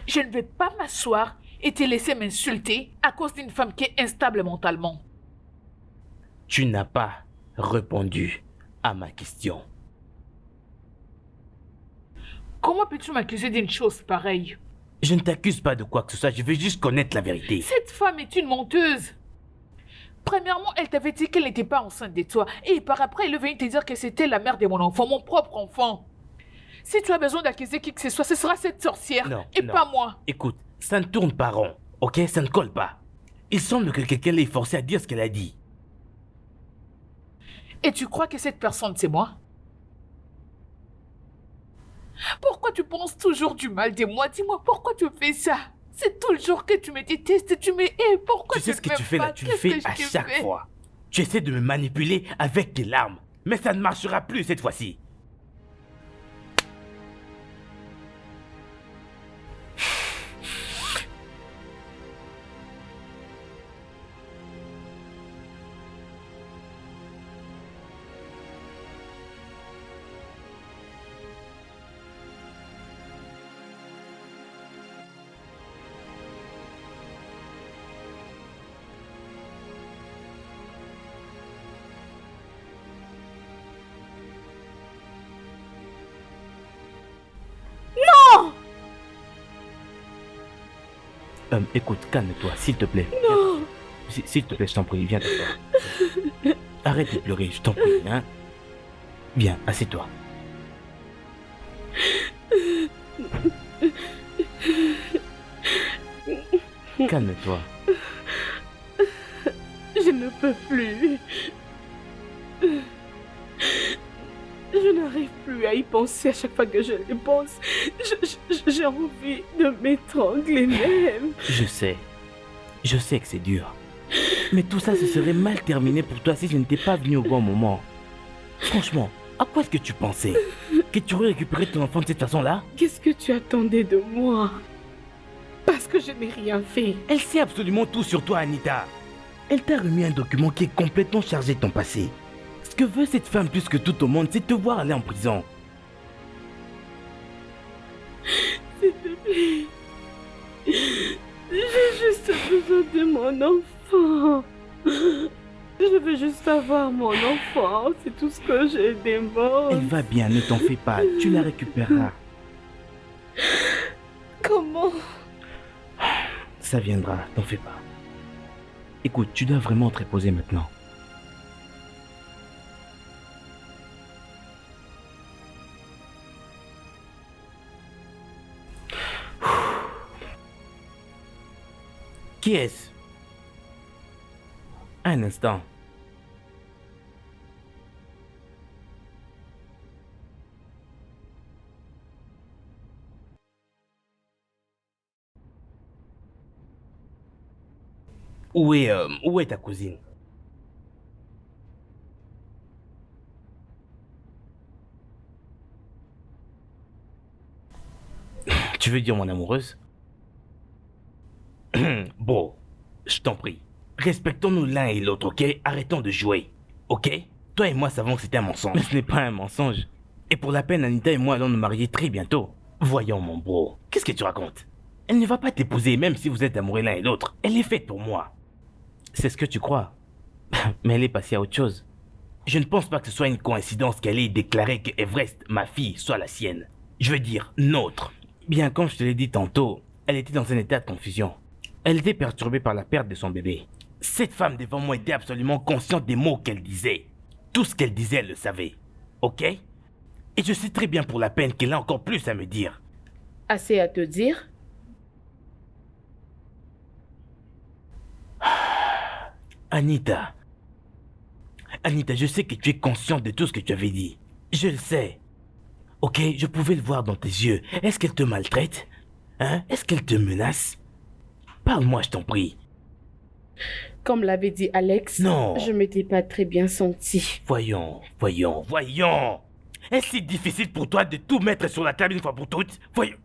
je ne vais pas m'asseoir et te laisser m'insulter à cause d'une femme qui est instable mentalement. Tu n'as pas répondu à ma question. Comment peux-tu m'accuser d'une chose pareille? Je ne t'accuse pas de quoi que ce soit, je veux juste connaître la vérité. Cette femme est une menteuse. Premièrement, elle t'avait dit qu'elle n'était pas enceinte de toi. Et par après, elle est venue te dire que c'était la mère de mon enfant, mon propre enfant. Si tu as besoin d'accuser qui que ce soit, ce sera cette sorcière Non, et non. pas moi. Écoute, ça ne tourne pas rond, ok? Ça ne colle pas. Il semble que quelqu'un l'ait forcé à dire ce qu'elle a dit. Et tu crois que cette personne, c'est moi? Pourquoi tu penses toujours du mal de moi? Dis-moi, pourquoi tu fais ça? C'est tout le jour que tu me détestes, tu me hais. Pourquoi Tu sais ce que ne tu m'aimes fais là, pas? tu le Qu'est-ce fais que je à te chaque fais? fois. Tu essaies de me manipuler avec tes larmes. Mais ça ne marchera plus cette fois-ci. Écoute, calme-toi, s'il te plaît. Non. S'il te plaît, je t'en prie, viens t'asseoir. Arrête de pleurer, je t'en prie, hein. Viens, assieds-toi. Calme-toi. Je ne peux plus. Je n'arrive plus à y penser à chaque fois que je y pense. J'ai envie de m'étrangler même. Je sais que c'est dur. Mais tout ça, ce serait mal terminé pour toi si je n'étais pas venu au bon moment. Franchement, à quoi est-ce que tu pensais? Que tu aurais récupéré ton enfant de cette façon-là? Qu'est-ce que tu attendais de moi? Parce que je n'ai rien fait. Elle sait absolument tout sur toi, Anita. Elle t'a remis un document qui est complètement chargé de ton passé. Ce que veut cette femme plus que tout au monde, c'est te voir aller en prison. S'il te plaît. J'ai juste besoin de mon enfant. Je veux juste avoir mon enfant. C'est tout ce que je demande. Elle va bien, ne t'en fais pas. Tu la récupéreras. Comment? Ça viendra, t'en fais pas. Écoute, tu dois vraiment te reposer maintenant. Qui est-ce? Un instant. Où est ta cousine? Tu veux dire mon amoureuse? Bon, je t'en prie. Respectons-nous l'un et l'autre, ok? Arrêtons de jouer, ok? Toi et moi savons que c'était un mensonge. Mais ce n'est pas un mensonge. Et pour la peine, Anita et moi allons nous marier très bientôt. Voyons, mon bro, qu'est-ce que tu racontes? Elle ne va pas t'épouser même si vous êtes amoureux l'un et l'autre. Elle est faite pour moi. C'est ce que tu crois. Mais elle est passée à autre chose. Je ne pense pas que ce soit une coïncidence qu'elle ait déclaré que Everest, ma fille, soit la sienne. Je veux dire, nôtre. Bien, comme je te l'ai dit tantôt, elle était dans un état de confusion. Elle était perturbée par la perte de son bébé. Cette femme devant moi était absolument consciente des mots qu'elle disait. Tout ce qu'elle disait, elle le savait. Ok? Et je sais très bien pour la peine qu'elle a encore plus à me dire. Assez à te dire? Anita, je sais que tu es consciente de tout ce que tu avais dit. Je le sais. Ok, je pouvais le voir dans tes yeux. Est-ce qu'elle te maltraite? Hein? Est-ce qu'elle te menace? Parle-moi, je t'en prie. Comme l'avait dit Alex, Non. je m'étais pas très bien sentie. Voyons. Est-ce si difficile pour toi de tout mettre sur la table une fois pour toutes? Voyons.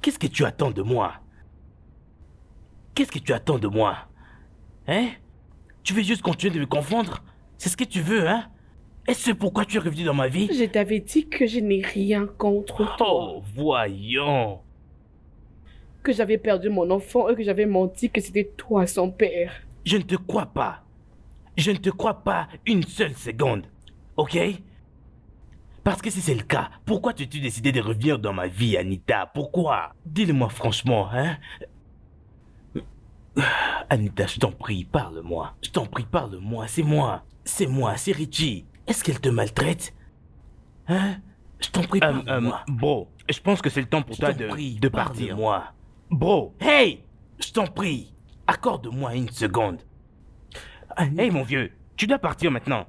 Qu'est-ce que tu attends de moi? Qu'est-ce que tu attends de moi? Hein? Tu veux juste continuer de me confondre? C'est ce que tu veux, hein? Est-ce pourquoi tu es revenu dans ma vie? Je t'avais dit que je n'ai rien contre toi. Oh, voyons. Que j'avais perdu mon enfant et que j'avais menti que c'était toi son père. Je ne te crois pas. Je ne te crois pas une seule seconde. Ok? Parce que si c'est le cas, pourquoi as-tu décidé de revenir dans ma vie, Anita? Pourquoi? Dis-le-moi franchement, hein? Anita, je t'en prie, parle-moi. Je t'en prie, parle-moi. C'est moi. C'est moi, c'est Richie. Est-ce qu'elle te maltraite? Hein? Je t'en prie, parle-moi. Bro, je pense que c'est le temps pour toi de partir. Parle-moi. Bro, hey! Je t'en prie, accorde-moi une seconde. Hey mon vieux, tu dois partir maintenant.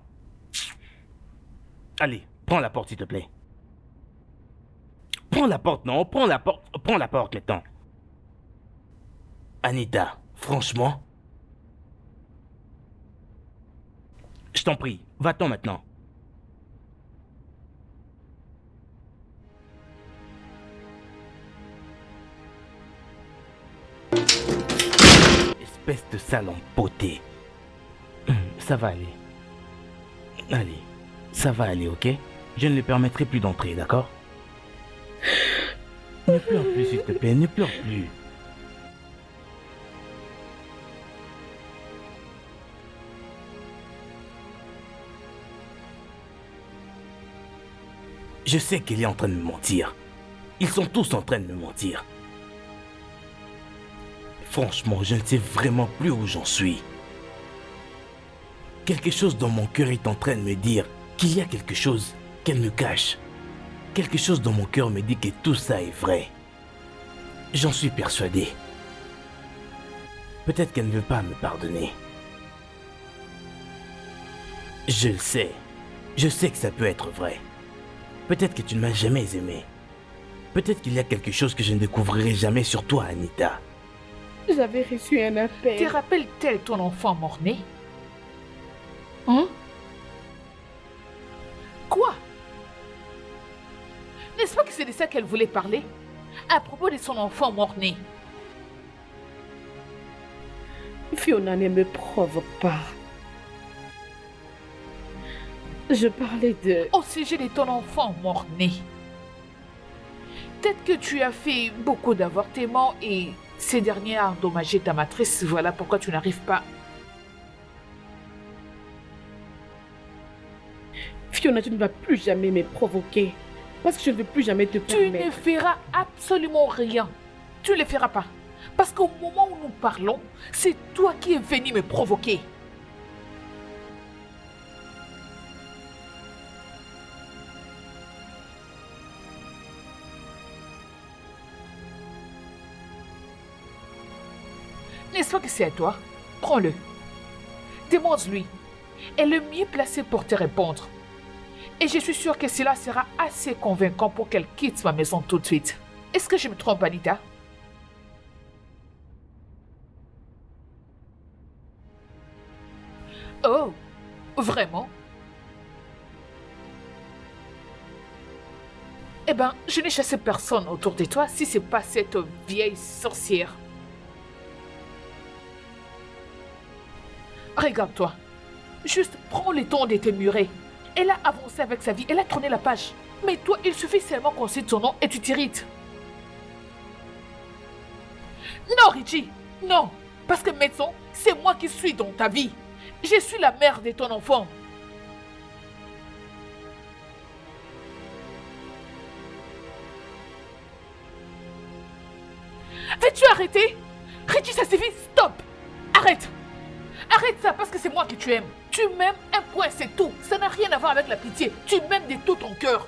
Allez, prends la porte s'il te plaît. Prends la porte, non, prends la porte maintenant. Anita, franchement, Je t'en prie, va-t'en maintenant. espèce de sale empoté. Ça va aller. Allez, ça va aller, ok? Je ne lui permettrai plus d'entrer, d'accord? Ne pleure plus, s'il te plaît, ne pleure plus. Je sais qu'elle est en train de me mentir. Ils sont tous en train de me mentir. Franchement, je ne sais vraiment plus où j'en suis. Quelque chose dans mon cœur est en train de me dire qu'il y a quelque chose qu'elle me cache. Quelque chose dans mon cœur me dit que tout ça est vrai. J'en suis persuadé. Peut-être qu'elle ne veut pas me pardonner. Je le sais. Je sais que ça peut être vrai. Peut-être que tu ne m'as jamais aimé. Peut-être qu'il y a quelque chose que je ne découvrirai jamais sur toi, Anita. J'avais reçu un Te appel. rappelle-t-elle ton enfant mort-né? Hein? Quoi? N'est-ce pas que c'est de ça qu'elle voulait parler? À propos de son enfant mort-né. Fiona ne me provoque pas. Je parlais de... Au sujet de ton enfant mort-né. Peut-être que tu as fait beaucoup d'avortements et ces derniers a endommagé ta matrice. Voilà pourquoi tu n'arrives pas. Fiona, tu ne vas plus jamais me provoquer. Parce que je ne veux plus jamais te Tu ne permettre. feras absolument rien. Tu ne le feras pas. Parce qu'au moment où nous parlons, c'est toi qui es venu me provoquer. N'est-ce pas que c'est à toi? Prends-le. Demande-lui. Elle est le mieux placé pour te répondre. Et je suis sûre que cela sera assez convaincant pour qu'elle quitte ma maison tout de suite. Est-ce que je me trompe, Anita? Oh, vraiment? Eh ben, je n'ai chassé personne autour de toi si c'est pas cette vieille sorcière. Regarde-toi. Juste prends le temps de te murer. Elle a avancé avec sa vie, elle a tourné la page. Mais toi, il suffit seulement qu'on cite son nom et tu t'irrites. Non, Richie, non. Parce que maintenant, c'est moi qui suis dans ta vie. Je suis la mère de ton enfant. Veux-tu arrêter? Richie, ça suffit, stop. Arrête. Arrête ça parce que c'est moi que tu aimes. Tu m'aimes, un point, c'est tout. Ça n'a rien à voir avec la pitié. Tu m'aimes de tout ton cœur.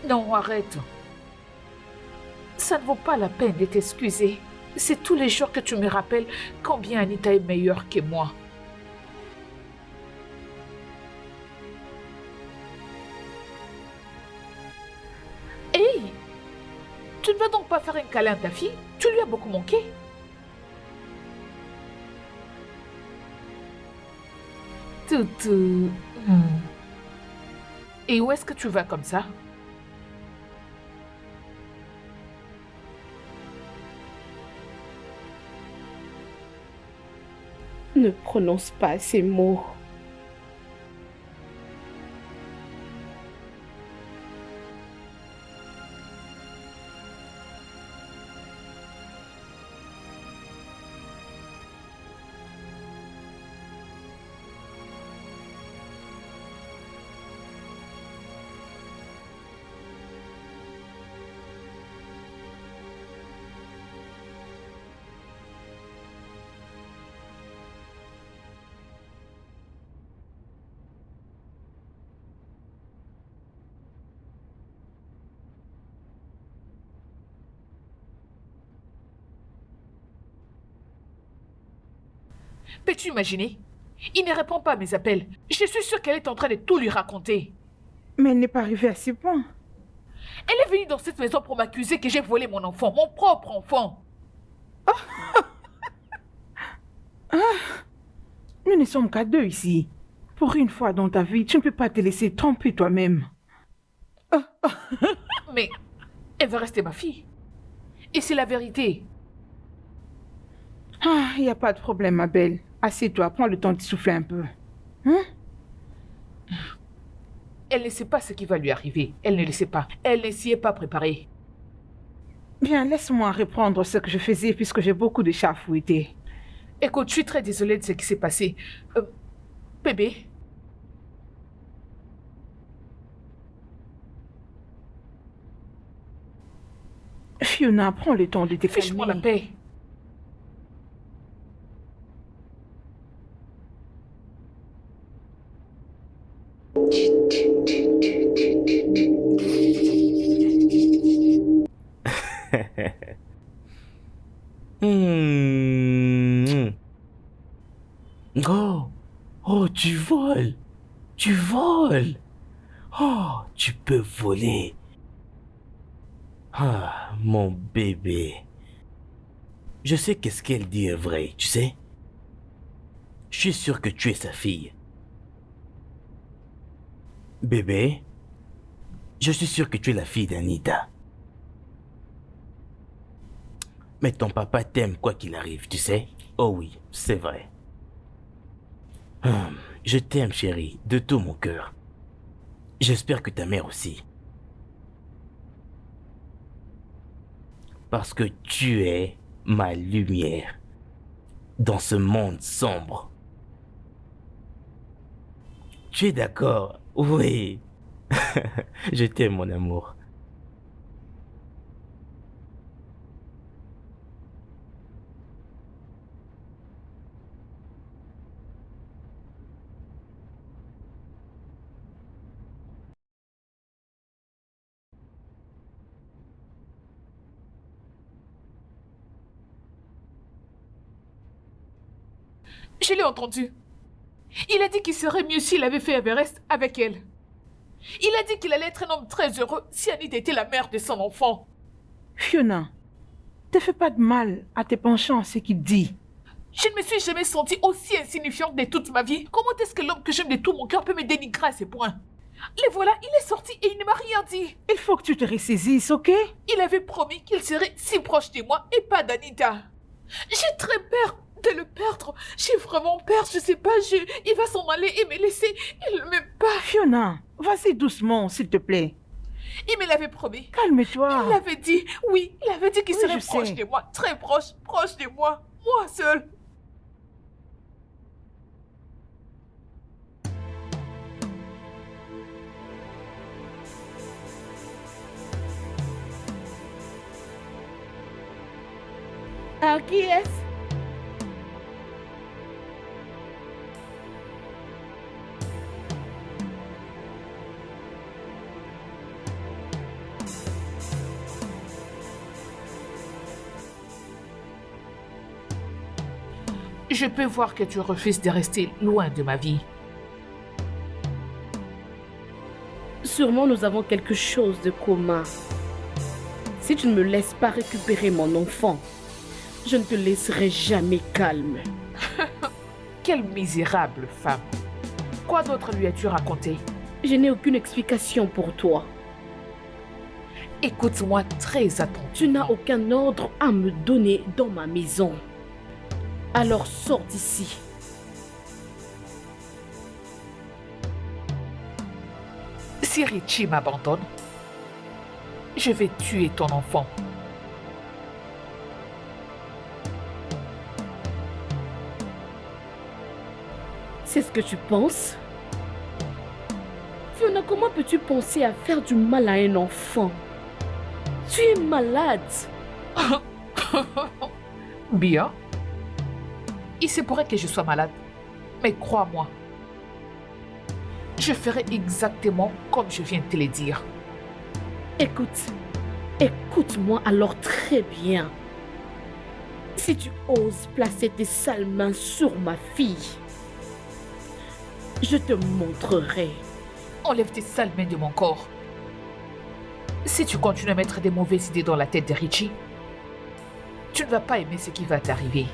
Non, arrête. Ça ne vaut pas la peine de t'excuser. C'est tous les jours que tu me rappelles combien Anita est meilleure que moi. Hey, tu ne vas donc pas faire un câlin à ta fille? Tu lui as beaucoup manqué. Toutou. Et où est-ce que tu vas comme ça? Ne prononce pas ces mots. Peux-tu imaginer? Il ne répond pas à mes appels. Je suis sûre qu'elle est en train de tout lui raconter. Mais elle n'est pas arrivée à ce point. Elle est venue dans cette maison pour m'accuser que j'ai volé mon enfant, mon propre enfant. Nous ne sommes qu'à deux ici. Pour une fois dans ta vie, tu ne peux pas te laisser tromper toi-même. Mais elle va rester ma fille. Et c'est la vérité. Il n'y a pas de problème, ma belle. Assieds-toi, prends le temps de souffler un peu. Elle ne sait pas ce qui va lui arriver. Elle ne le sait pas. Elle ne s'y est pas préparée. Bien, laisse-moi reprendre ce que je faisais puisque j'ai beaucoup de chats à fouetter. Écoute, je suis très désolée de ce qui s'est passé. Bébé? Fiona, prends le temps de te Fiche-moi la calmer. paix. Oh, oh, tu voles. Tu voles. Oh, tu peux voler. Ah, mon bébé. Je sais que ce qu'elle dit est vrai, tu sais. Je suis sûr que tu es sa fille. Bébé, je suis sûr que tu es la fille d'Anita. Mais ton papa t'aime quoi qu'il arrive, tu sais. Oh oui, c'est vrai. Je t'aime, chérie, de tout mon cœur. J'espère que ta mère aussi. Parce que tu es ma lumière dans ce monde sombre. Tu es d'accord? Oui. Je t'aime, mon amour. Je l'ai entendu. Il a dit qu'il serait mieux s'il avait fait Everest avec elle. Il a dit qu'il allait être un homme très heureux si Anita était la mère de son enfant. Fiona, ne fais pas de mal à tes penchants à ce qu'il dit. Je ne me suis jamais sentie aussi insignifiante de toute ma vie. Comment est-ce que l'homme que j'aime de tout mon cœur peut me dénigrer à ce point? Les voilà, il est sorti et il ne m'a rien dit. Il faut que tu te ressaisisses, ok? Il avait promis qu'il serait si proche de moi et pas d'Anita. J'ai très peur de le perdre. J'ai vraiment peur, je sais pas, il va s'en aller et me laisser. Il ne m'aime pas. Fiona, vas-y doucement, s'il te plaît. Il me l'avait promis. Calme-toi. Il avait dit, oui, il avait dit qu'il Oui, serait je proche sais. de moi, très proche, proche de moi, moi seule. Qui est-ce? Je peux voir que tu refuses de rester loin de ma vie. Sûrement nous avons quelque chose de commun. Si tu ne me laisses pas récupérer mon enfant, je ne te laisserai jamais calme. Quelle misérable femme. Quoi d'autre lui as-tu raconté? Je n'ai aucune explication pour toi. Écoute-moi très attentivement. Tu n'as aucun ordre à me donner dans ma maison. Alors sors d'ici. Si Richie m'abandonne, je vais tuer ton enfant. C'est ce que tu penses? Fiona, comment peux-tu penser à faire du mal à un enfant? Tu es malade. Bien. Il se pourrait que je sois malade. Mais crois-moi, je ferai exactement comme je viens de te le dire. Écoute, écoute-moi alors très bien. Si tu oses placer tes sales mains sur ma fille, je te montrerai. Enlève tes sales mains de mon corps. Si tu continues à mettre des mauvaises idées dans la tête de Richie, tu ne vas pas aimer ce qui va t'arriver.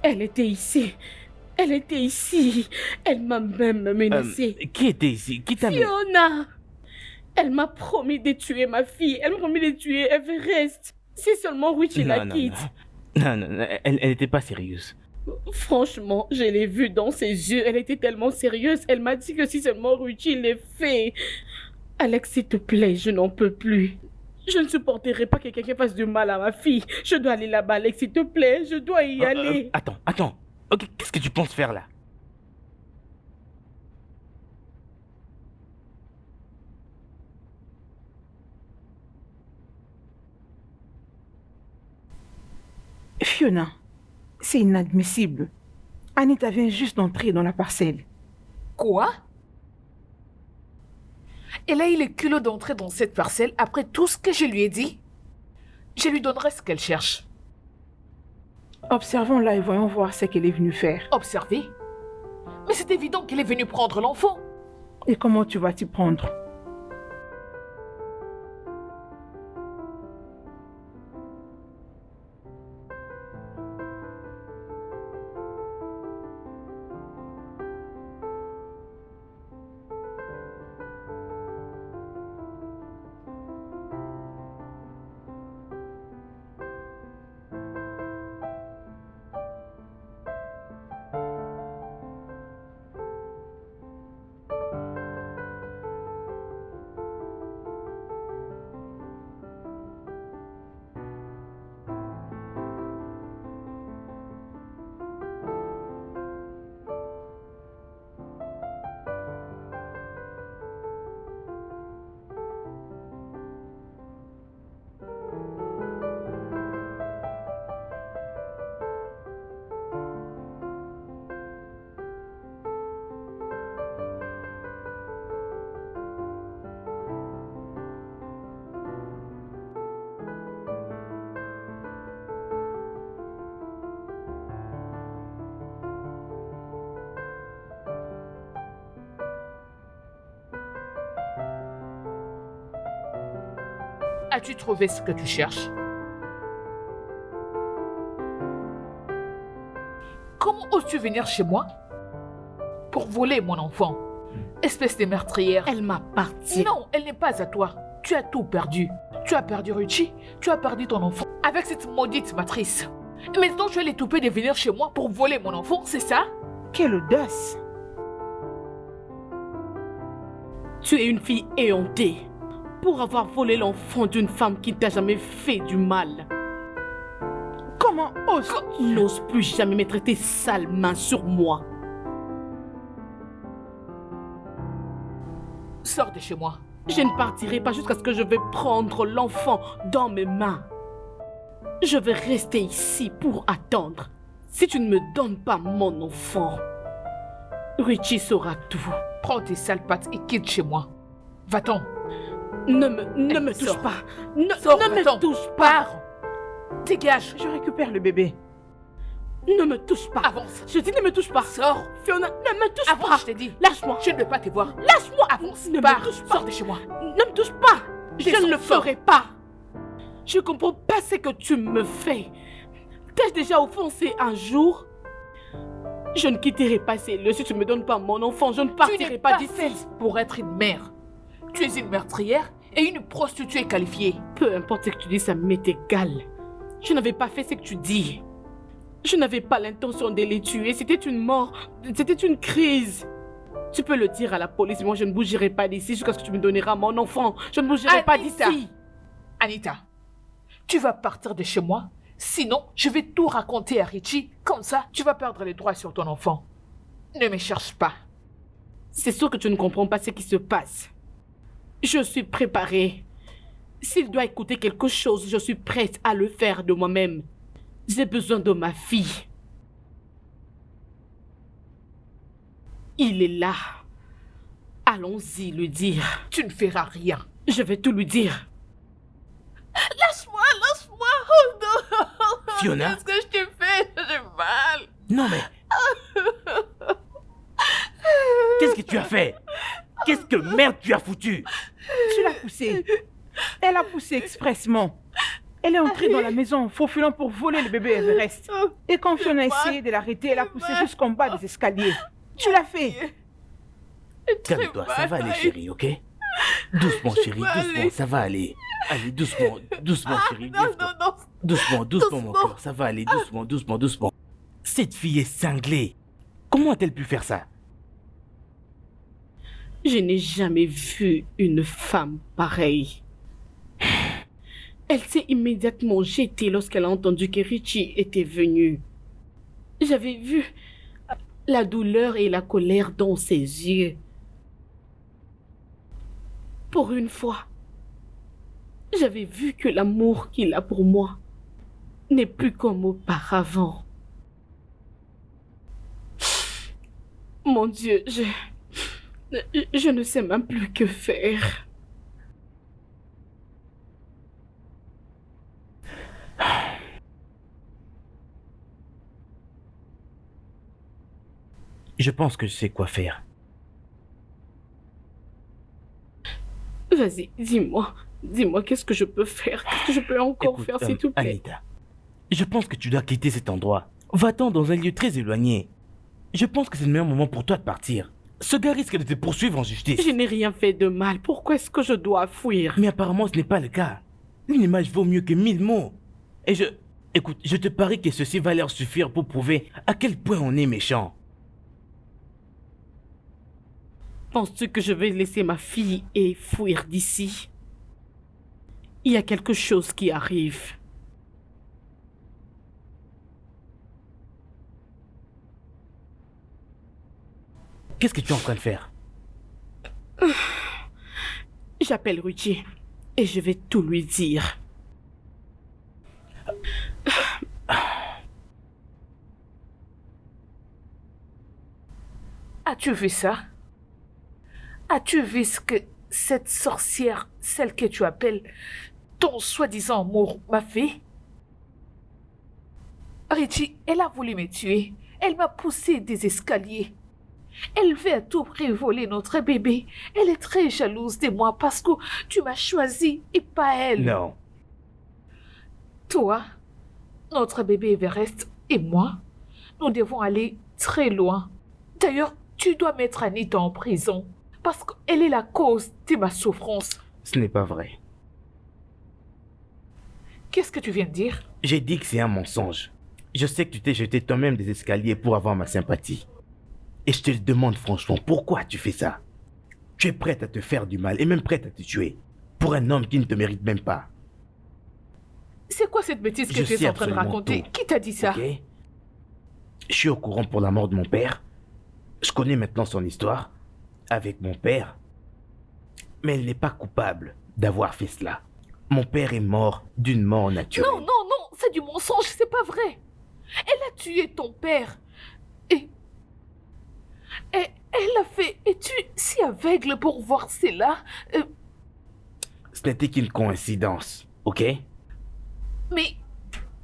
Elle était ici. Elle était ici. Elle m'a même menacée. Qui était ici? Qui t'a menacé? Fiona! Elle m'a promis de tuer ma fille. Elle m'a promis de tuer Everest. Si seulement Richie la quitte. Non, elle n'était pas sérieuse. Franchement, je l'ai vue dans ses yeux. Elle était tellement sérieuse. Elle m'a dit que si seulement Richie l'ait fait. Alex, s'il te plaît, je n'en peux plus. Je ne supporterai pas que quelqu'un fasse du mal à ma fille. Je dois aller là-bas, Alex, s'il te plaît. Je dois y aller. Attends. Ok, qu'est-ce que tu penses faire là? Fiona, c'est inadmissible. Anita vient juste d'entrer dans la parcelle. Quoi? Elle a eu le culot d'entrer dans cette parcelle après tout ce que je lui ai dit? Je lui donnerai ce qu'elle cherche. Observons-la et voyons voir ce qu'elle est venue faire. Observer? Mais c'est évident qu'elle est venue prendre l'enfant. Et comment tu vas t'y prendre? As-tu trouvé ce que tu cherches? Comment oses-tu venir chez moi pour voler mon enfant? Espèce de meurtrière. Elle m'appartient. Non, elle n'est pas à toi. Tu as tout perdu. Tu as perdu Richie, tu as perdu ton enfant avec cette maudite matrice. Et maintenant, tu as l'étoupé de venir chez moi pour voler mon enfant, c'est ça? Quelle audace! Tu es une fille éhontée pour avoir volé l'enfant d'une femme qui ne t'a jamais fait du mal. Comment oses-tu? N'ose plus jamais mettre tes sales mains sur moi. Sors de chez moi. Je ne partirai pas jusqu'à ce que je vais prendre l'enfant dans mes mains. Je vais rester ici pour attendre. Si tu ne me donnes pas mon enfant, Richie saura tout. Prends tes sales pattes et quitte chez moi. Va-t'en. Ne me touche Sors. pas. Sors, Ne va-t'en. me touche pas. Pars. Dégage. Je récupère le bébé. Ne me touche pas. Avance. Je dis ne me touche pas. Sors. Fiona, ne me touche Avance, pas. je t'ai dit. Lâche-moi. Je ne veux pas te voir. Lâche-moi. Avance. Ne Pars. me touche pas. Sors de chez moi. Ne me touche pas. Je Descends, ne le sors. ferai pas. Je comprends pas ce que tu me fais. T'ai-je déjà offensé un jour? Je ne quitterai pas ces lieux si tu ne me donnes pas mon enfant. Je ne Tu partirai n'es pas pas d'ici. faite pour être une mère. Tu es une meurtrière et une prostituée qualifiée. Peu importe ce que tu dis, ça m'est égal. Je n'avais pas fait ce que tu dis. Je n'avais pas l'intention de les tuer. C'était une mort. C'était une crise. Tu peux le dire à la police. Moi, je ne bougerai pas d'ici jusqu'à ce que tu me donneras mon enfant. Je ne bougerai pas Anita. d'ici. Anita, tu vas partir de chez moi. Sinon, je vais tout raconter à Richie. Comme ça, tu vas perdre les droits sur ton enfant. Ne me cherche pas. C'est sûr que tu ne comprends pas ce qui se passe. Je suis préparée. S'il doit écouter quelque chose, je suis prête à le faire de moi-même. J'ai besoin de ma fille. Il est là. Allons-y lui dire. Tu ne feras rien. Je vais tout lui dire. Lâche-moi. Oh non. Fiona? Qu'est-ce que je t'ai fait? J'ai mal. Non mais... Qu'est-ce que tu as fait? Qu'est-ce que merde tu as foutu? Tu l'as poussée. Elle a poussé expressement. Elle est entrée dans la maison, faufilant pour voler le bébé Everest. Et quand Fiona a essayé de l'arrêter, elle a poussé jusqu'en bas des escaliers. Tu l'as fait. Calme-toi, ça va aller chérie, ok? Doucement chérie, doucement, ça va aller. Allez, doucement chérie, lève-toi. Non. Doucement mon cœur, ça va aller, doucement. Cette fille est cinglée. Comment a-t-elle pu faire ça? Je n'ai jamais vu une femme pareille. Elle s'est immédiatement jetée lorsqu'elle a entendu que Richie était venu. J'avais vu la douleur et la colère dans ses yeux. Pour une fois, j'avais vu que l'amour qu'il a pour moi n'est plus comme auparavant. Mon Dieu, je ne sais même plus que faire. Je pense que je sais quoi faire. Vas-y, dis-moi. Dis-moi, qu'est-ce que je peux faire? Qu'est-ce que je peux encore Écoute, faire, s'il te plaît? Anita, je pense que tu dois quitter cet endroit. Va-t'en dans un lieu très éloigné. Je pense que c'est le meilleur moment pour toi de partir. Ce gars risque de te poursuivre en justice. Je n'ai rien fait de mal. Pourquoi est-ce que je dois fuir? Mais apparemment, ce n'est pas le cas. Une image vaut mieux que 1000 mots. Et Écoute, je te parie que ceci va leur suffire pour prouver à quel point on est méchant. Penses-tu que je vais laisser ma fille et fuir d'ici? Il y a quelque chose qui arrive. Qu'est-ce que tu es en train de faire? J'appelle Richie et je vais tout lui dire. As-tu vu ça? As-tu vu ce que cette sorcière, celle que tu appelles ton soi-disant amour, m'a fait? Richie, elle a voulu me tuer. Elle m'a poussé des escaliers. Elle veut à tout prix voler notre bébé. Elle est très jalouse de moi parce que tu m'as choisi et pas elle. Non. Toi, notre bébé Everest et moi, nous devons aller très loin. D'ailleurs, tu dois mettre Anita en prison parce qu'elle est la cause de ma souffrance. Ce n'est pas vrai. Qu'est-ce que tu viens de dire? J'ai dit que c'est un mensonge. Je sais que tu t'es jeté toi-même des escaliers pour avoir ma sympathie. Et je te le demande franchement, pourquoi tu fais ça? Tu es prête à te faire du mal et même prête à te tuer. Pour un homme qui ne te mérite même pas. C'est quoi cette bêtise que Je tu es sais en train de absolument raconter? tout. Qui t'a dit ça? Ok? Je suis au courant pour la mort de mon père. Je connais maintenant son histoire. Avec mon père. Mais elle n'est pas coupable d'avoir fait cela. Mon père est mort d'une mort naturelle. Non, c'est du mensonge, c'est pas vrai. Elle a tué ton père. Et elle a fait... Es-tu si aveugle pour voir cela? Ce n'était qu'une coïncidence, ok? Mais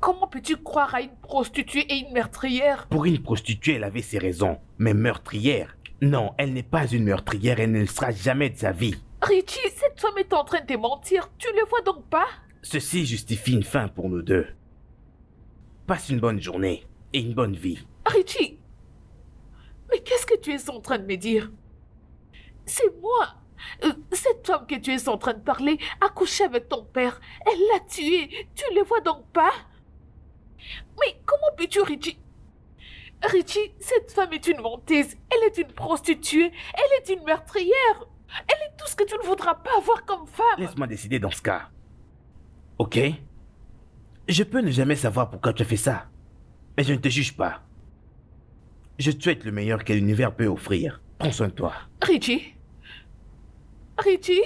comment peux-tu croire à une prostituée et une meurtrière? Pour une prostituée, elle avait ses raisons. Mais meurtrière? Non, elle n'est pas une meurtrière, elle ne le sera jamais de sa vie. Richie, cette femme est en train de te mentir. Tu ne le vois donc pas? Ceci justifie une fin pour nous deux. Passe une bonne journée et une bonne vie. Richie, Mais qu'est-ce que tu es en train de me dire? C'est moi. Cette femme que tu es en train de parler a couché avec ton père. Elle l'a tué. Tu ne le vois donc pas? Mais comment peux-tu, Richie? Richie, cette femme est une menteuse. Elle est une prostituée. Elle est une meurtrière. Elle est tout ce que tu ne voudras pas avoir comme femme. Laisse-moi décider dans ce cas. Ok? Je peux ne jamais savoir pourquoi tu as fait ça. Mais je ne te juge pas. Je te souhaite le meilleur que l'univers peut offrir. Prends soin de toi. Richie? Richie?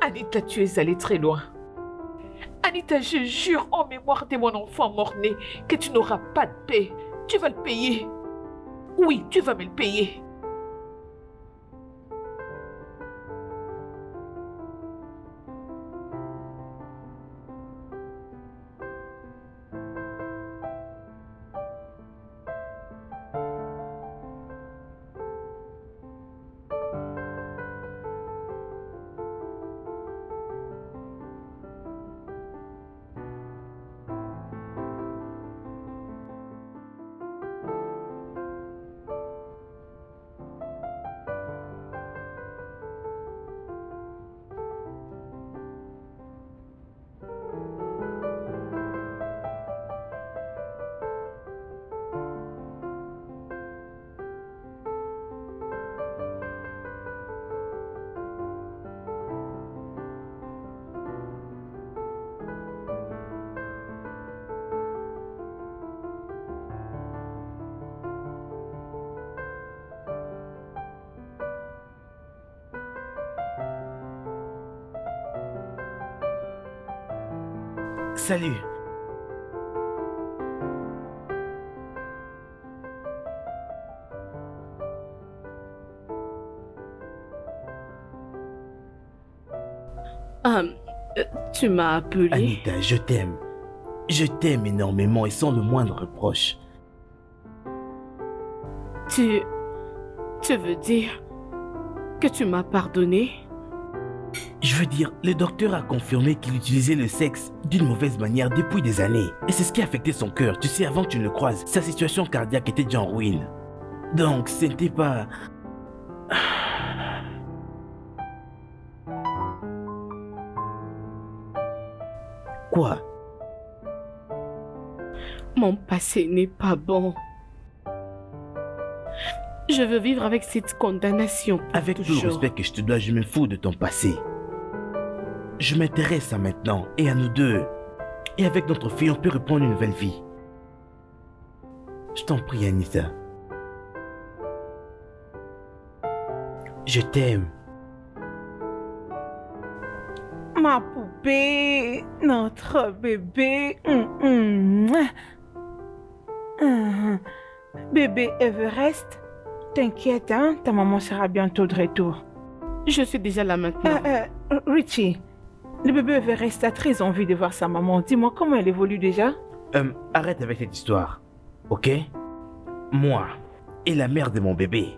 Anita, tu es allée très loin. Anita, je jure en mémoire de mon enfant mort-né que tu n'auras pas de paix. Tu vas le payer. Oui, tu vas me le payer. Salut. Tu m'as appelé. Anita, je t'aime. Je t'aime énormément et sans le moindre reproche. Tu veux dire que tu m'as pardonné? Je veux dire, le docteur a confirmé qu'il utilisait le sexe d'une mauvaise manière depuis des années. Et c'est ce qui a affecté son cœur. Tu sais, avant que tu ne le croises, sa situation cardiaque était déjà en ruine. Donc, ce n'était pas... Quoi? Mon passé n'est pas bon. Je veux vivre avec cette condamnation pour Avec tout toujours. le respect que je te dois, je me fous de ton passé. Je m'intéresse à maintenant et à nous deux. Et avec notre fille, on peut reprendre une nouvelle vie. Je t'en prie, Anita. Je t'aime. Ma poupée, notre bébé. Bébé Everest, t'inquiète, hein, ta maman sera bientôt de retour. Je suis déjà là maintenant. Richie, le bébé Everest a très envie de voir sa maman. Dis-moi comment elle évolue déjà? Arrête avec cette histoire, ok? Moi et la mère de mon bébé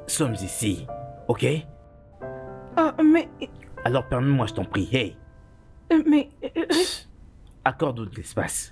sommes ici, ok? Mais... Alors permets-moi, je t'en prie, hey! Mais... Accorde-nous de l'espace.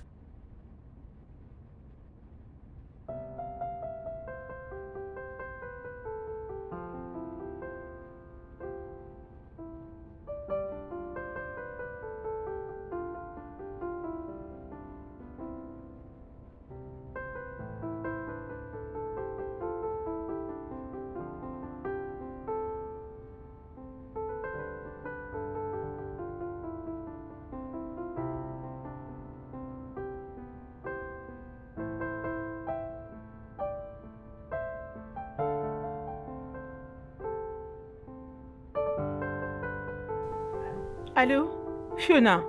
Allô? Fiona,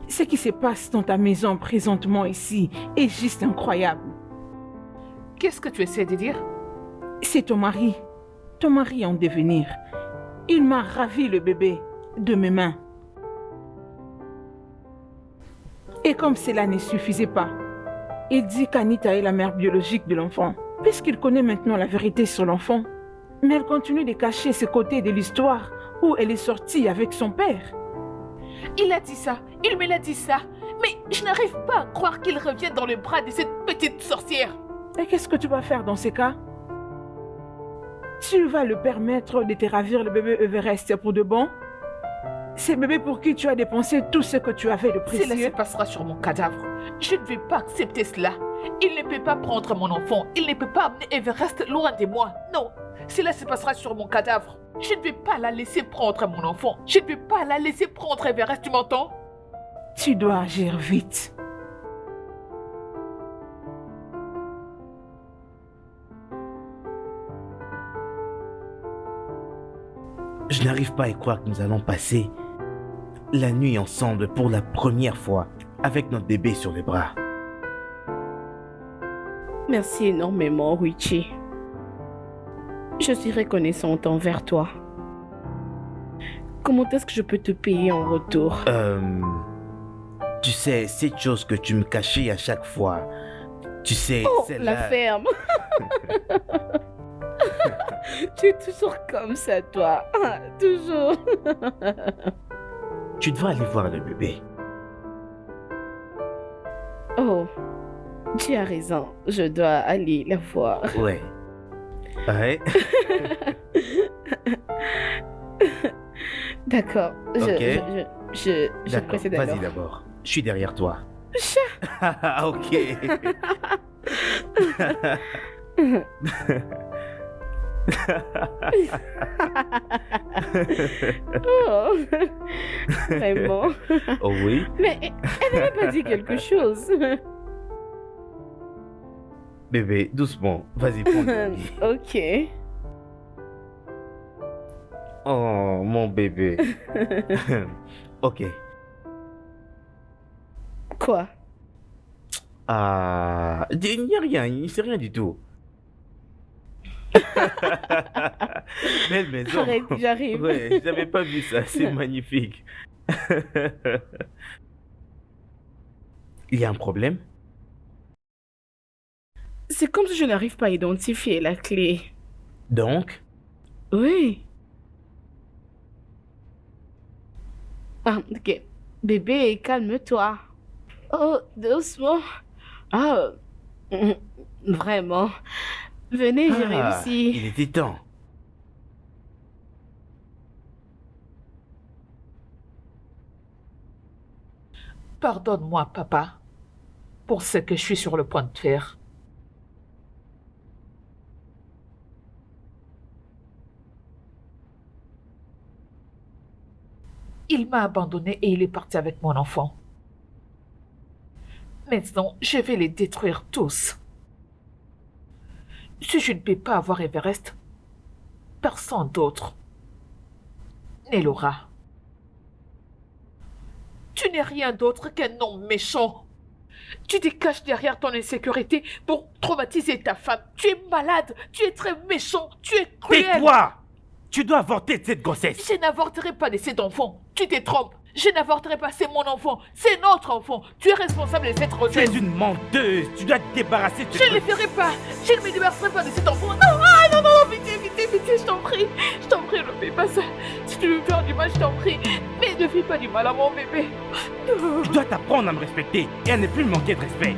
ce qui se passe dans ta maison présentement ici est juste incroyable. Qu'est-ce que tu essaies de dire? C'est ton mari en devenir. Il m'a ravi le bébé de mes mains. Et comme cela ne suffisait pas, il dit qu'Anita est la mère biologique de l'enfant. Puisqu'il connaît maintenant la vérité sur l'enfant, Mais elle continue de cacher ce côté de l'histoire où elle est sortie avec son père. Il a dit ça, il me l'a dit ça. Mais je n'arrive pas à croire qu'il revienne dans les bras de cette petite sorcière. Et qu'est-ce que tu vas faire dans ces cas? Tu vas le permettre de te ravir le bébé Everest pour de bon? C'est bébé pour qui tu as dépensé tout ce que tu avais de Cela se précieux. passera sur mon cadavre. Je ne vais pas accepter cela. Il ne peut pas prendre mon enfant. Il ne peut pas amener Everest loin de moi. Non, cela se passera sur mon cadavre. Je ne vais pas la laisser prendre mon enfant. Je ne vais pas la laisser prendre Everest, tu m'entends? Tu dois agir vite. Je n'arrive pas à y croire que nous allons passer la nuit ensemble pour la première fois avec notre bébé sur les bras. Merci énormément, Richie. Je suis reconnaissante envers toi. Comment est-ce que je peux te payer en retour? Tu sais, cette chose que tu me cachais à chaque fois, tu sais, Oh, celle-là... la ferme. Tu es toujours comme ça, toi. Ah, toujours. Tu devras aller voir le bébé. Oh, tu as raison. Je dois aller la voir. Ouais. Ouais. D'accord. Ok. Je D'accord, procède alors. vas-y d'abord. Je suis derrière toi. Ah, ok. Oh, vraiment. Oh oui. Mais elle n'avait pas dit quelque chose. Bébé, doucement. Vas-y, prends le bébé. Ok. Oh, mon bébé. Ok. Quoi? Ah, il n'y a rien, c'est rien du tout. Belle maison. Arrête, j'arrive. Ouais, j'avais pas vu ça, c'est magnifique. Il y a un problème? C'est comme si je n'arrive pas à identifier la clé. Donc, Oui. Ah, ok. Bébé, calme-toi. Oh, doucement. Ah, vraiment. Venez, j'ai réussi. il était temps. Pardonne-moi, papa, pour ce que je suis sur le point de faire. Il m'a abandonné et il est parti avec mon enfant. Maintenant, je vais les détruire tous. Si je ne peux pas avoir Everest, personne d'autre ne l'aura. Tu n'es rien d'autre qu'un homme méchant. Tu te caches derrière ton insécurité pour traumatiser ta femme. Tu es malade, tu es très méchant, tu es cruel. Tais-toi! Tu dois avorter de cette grossesse. Je n'avorterai pas de cet enfant. Tu te trompes. Je n'avorterai pas, c'est mon enfant. C'est notre enfant. Tu es responsable de cette Tu es grossesse. une menteuse. Tu dois te débarrasser de Je cette... ne le ferai pas. Je ne me débarrasserai pas de cet enfant. Non, ah, non, non, pitié, pitié, pitié, je t'en prie. Je t'en prie, ne fais pas ça. Si tu veux me faire du mal, je t'en prie. Mais ne fais pas du mal à mon bébé. Je dois t'apprendre à me respecter et à ne plus me manquer de respect.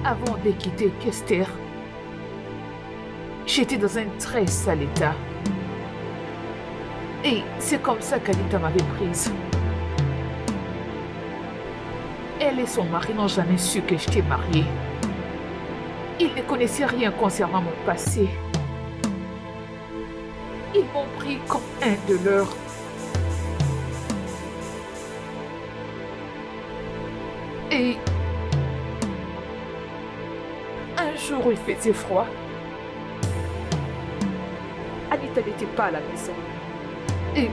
Avant de quitter Kester, j'étais dans un très sale état. Et c'est comme ça qu'Anita m'avait prise. Elle et son mari n'ont jamais su que j'étais mariée. Ils ne connaissaient rien concernant mon passé. Ils m'ont pris comme un de leurs. Et un jour où il faisait froid, Anita n'était pas à la maison. Et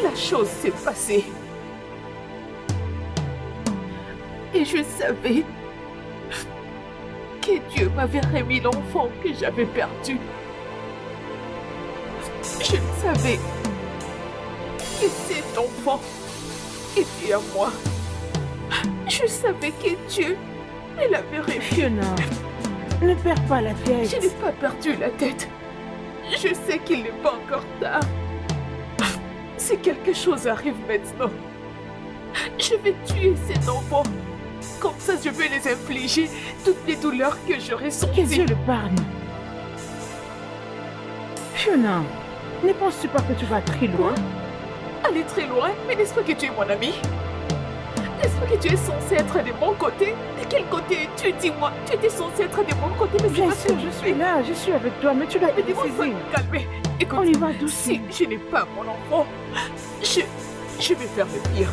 la chose s'est passée. Et je savais que Dieu m'avait remis l'enfant que j'avais perdu. Je savais que cet enfant était à moi. Je savais que Dieu me l'avait remis. Fiona, ne perds pas la tête. Je n'ai pas perdu la tête. Je sais qu'il n'est pas encore tard. Si quelque chose arrive maintenant, je vais tuer cet enfant. Comme ça, je vais les infliger toutes les douleurs que j'aurais Que senties. Dieu le pardonne. Fiona, ne penses-tu pas que tu vas très loin? Aller très loin, mais n'est-ce pas que tu es mon ami? N'est-ce pas que tu es censé être de mon côté? De quel côté es-tu? Dis-moi, tu étais censé être de mon côté, mais Bien c'est sûr, pas je suis là, je suis avec toi, mais tu dois te Mais dis-moi, décider. calmer. Écoute, On y va doucement. si je n'ai pas mon enfant, je vais faire le pire.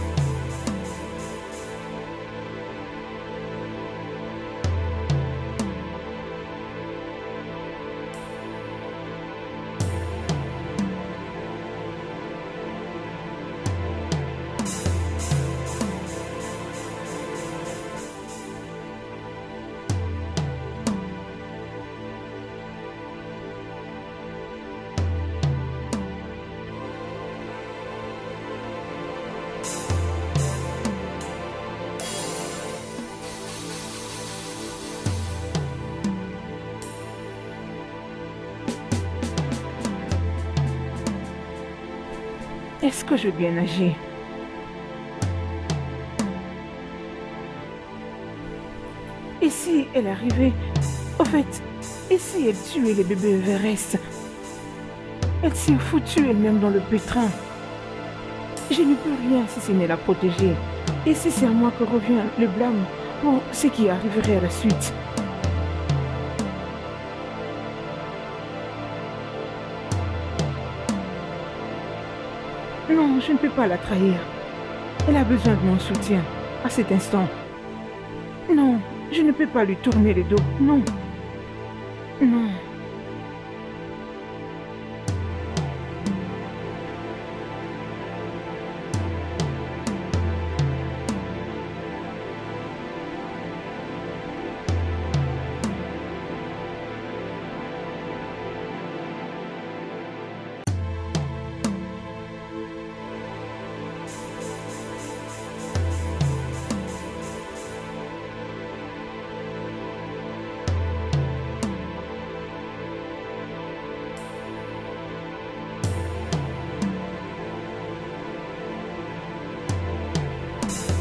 Est-ce que je vais bien agir? Et si elle arrivait? Au fait, et si elle tuait les bébés Everest? Elle s'est foutue elle-même dans le pétrin. Je ne peux rien si ce n'est la protéger. Et si c'est à moi que revient le blâme pour ce qui arriverait à la suite? Non, je ne peux pas la trahir. Elle a besoin de mon soutien à cet instant. Non, je ne peux pas lui tourner le dos. Non. Non.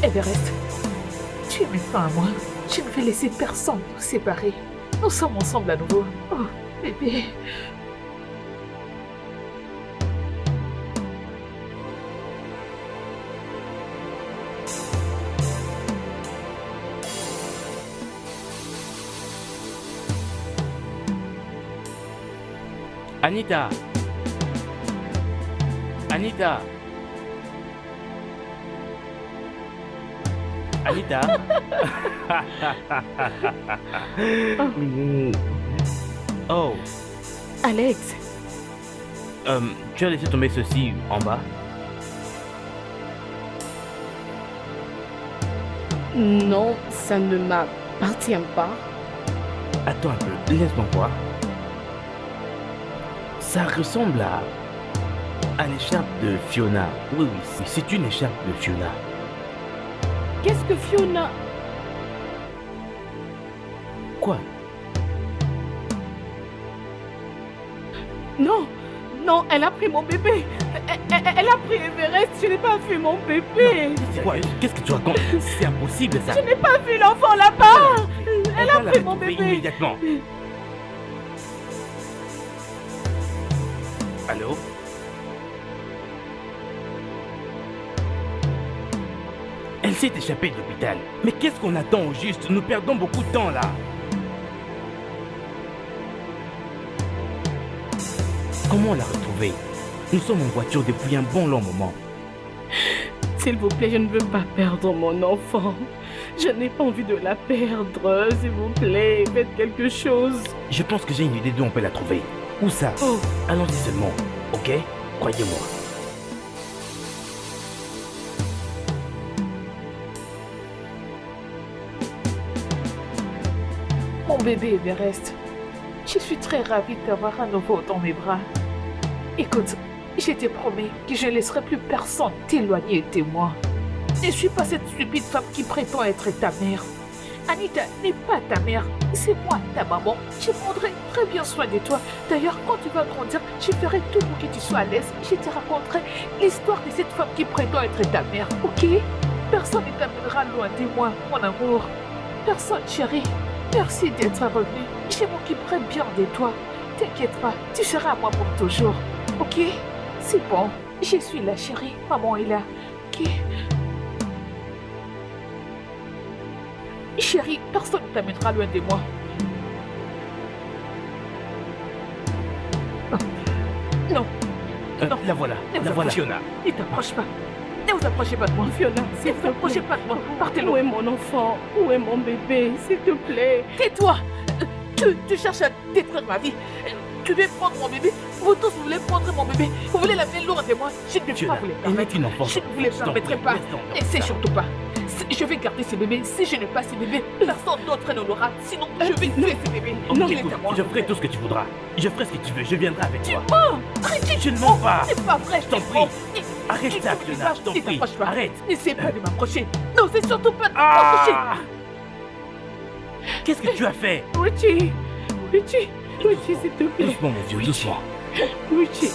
Everest, tu es maintenant à moi. Je ne vais laisser personne nous séparer. Nous sommes ensemble à nouveau. Oh, bébé. Anita. Anita. Anita. Oh, Alex, tu as laissé tomber ceci en bas? non, ça ne m'appartient pas. Attends un peu, laisse-moi voir. Ça ressemble à l'écharpe de Fiona. Oui, oui, c'est une écharpe de Fiona. Qu'est-ce que Fiona... Quoi? Non, non, Non, elle a pris mon bébé. Elle a pris Everest. Je n'ai pas vu mon bébé. C'est quoi? Qu'est-ce que tu racontes? C'est impossible ça. Je n'ai pas vu l'enfant là-bas. Elle On a va la pris mon retrouver bébé. immédiatement. Allô? Elle s'est échappée de l'hôpital. Mais qu'est-ce qu'on attend au juste? Nous perdons beaucoup de temps là. Comment on l'a retrouvée? Nous sommes en voiture depuis un bon long moment. S'il vous plaît, je ne veux pas perdre mon enfant. Je n'ai pas envie de la perdre. S'il vous plaît, faites quelque chose. Je pense que j'ai une idée d'où on peut la trouver. Où ça? Oh. Allons-y seulement, ok? Croyez-moi. Mon bébé Everest, je suis très ravie de t'avoir à nouveau dans mes bras. Écoute, je te promets que je ne laisserai plus personne t'éloigner de moi. Ne suis pas cette stupide femme qui prétend être ta mère. Anita n'est pas ta mère, c'est moi ta maman. Je prendrai très bien soin de toi. D'ailleurs, quand tu vas grandir, je ferai tout pour que tu sois à l'aise. Je te raconterai l'histoire de cette femme qui prétend être ta mère, ok? Personne ne t'amènera loin de moi, mon amour. Personne, chérie. Merci d'être revenu. Je m'occuperai bien de toi. T'inquiète pas, tu seras à moi pour toujours. Ok? C'est bon. Je suis là, chérie. Maman est là. Ok? Chérie, personne ne t'amènera loin de moi. Non. Non. La voilà, Ne la vous voilà. Fiona. Ne t'approche pas. Ne vous approchez pas de moi. Fiona, Ne s'il vous te approchez plaît. pas de moi. Partez Où loin. est mon enfant? Où est mon bébé? S'il te plaît. Tais-toi. Tu cherches à détruire ma vie. Tu veux prendre mon bébé. Vous tous, vous voulez prendre mon bébé. Vous voulez l'amener loin de moi. Je ne vais Fiona, pas vous le elle n'est permettre. qu'une enfant. Je ne vous le permettrai pas. N'essaie surtout pas. Je vais garder ce bébé. Si je n'ai pas ce bébé, personne d'autre ne l'aura. Sinon, je vais tuer ce bébé. Non, Il est écoute, à moi. je ferai tout ce que tu voudras. Je ferai ce que tu veux, je viendrai avec toi. Oh, arrêtez. Je ne mens pas. C'est pas vrai, Je t'en te prie. prends. Arrête ça, Fiona, je t'en Ne prie. t'approche pas. Arrête. N'essaie pas de m'approcher. Non, c'est surtout pas de m'approcher. Ah! Qu'est-ce que tu as fait? Richie. Richie. Richie, s'il te plaît. Doucement, mon vieux, doucement. Richie.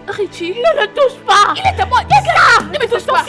Richie. Ne le touche pas. Il est à moi. Ne me touche pas.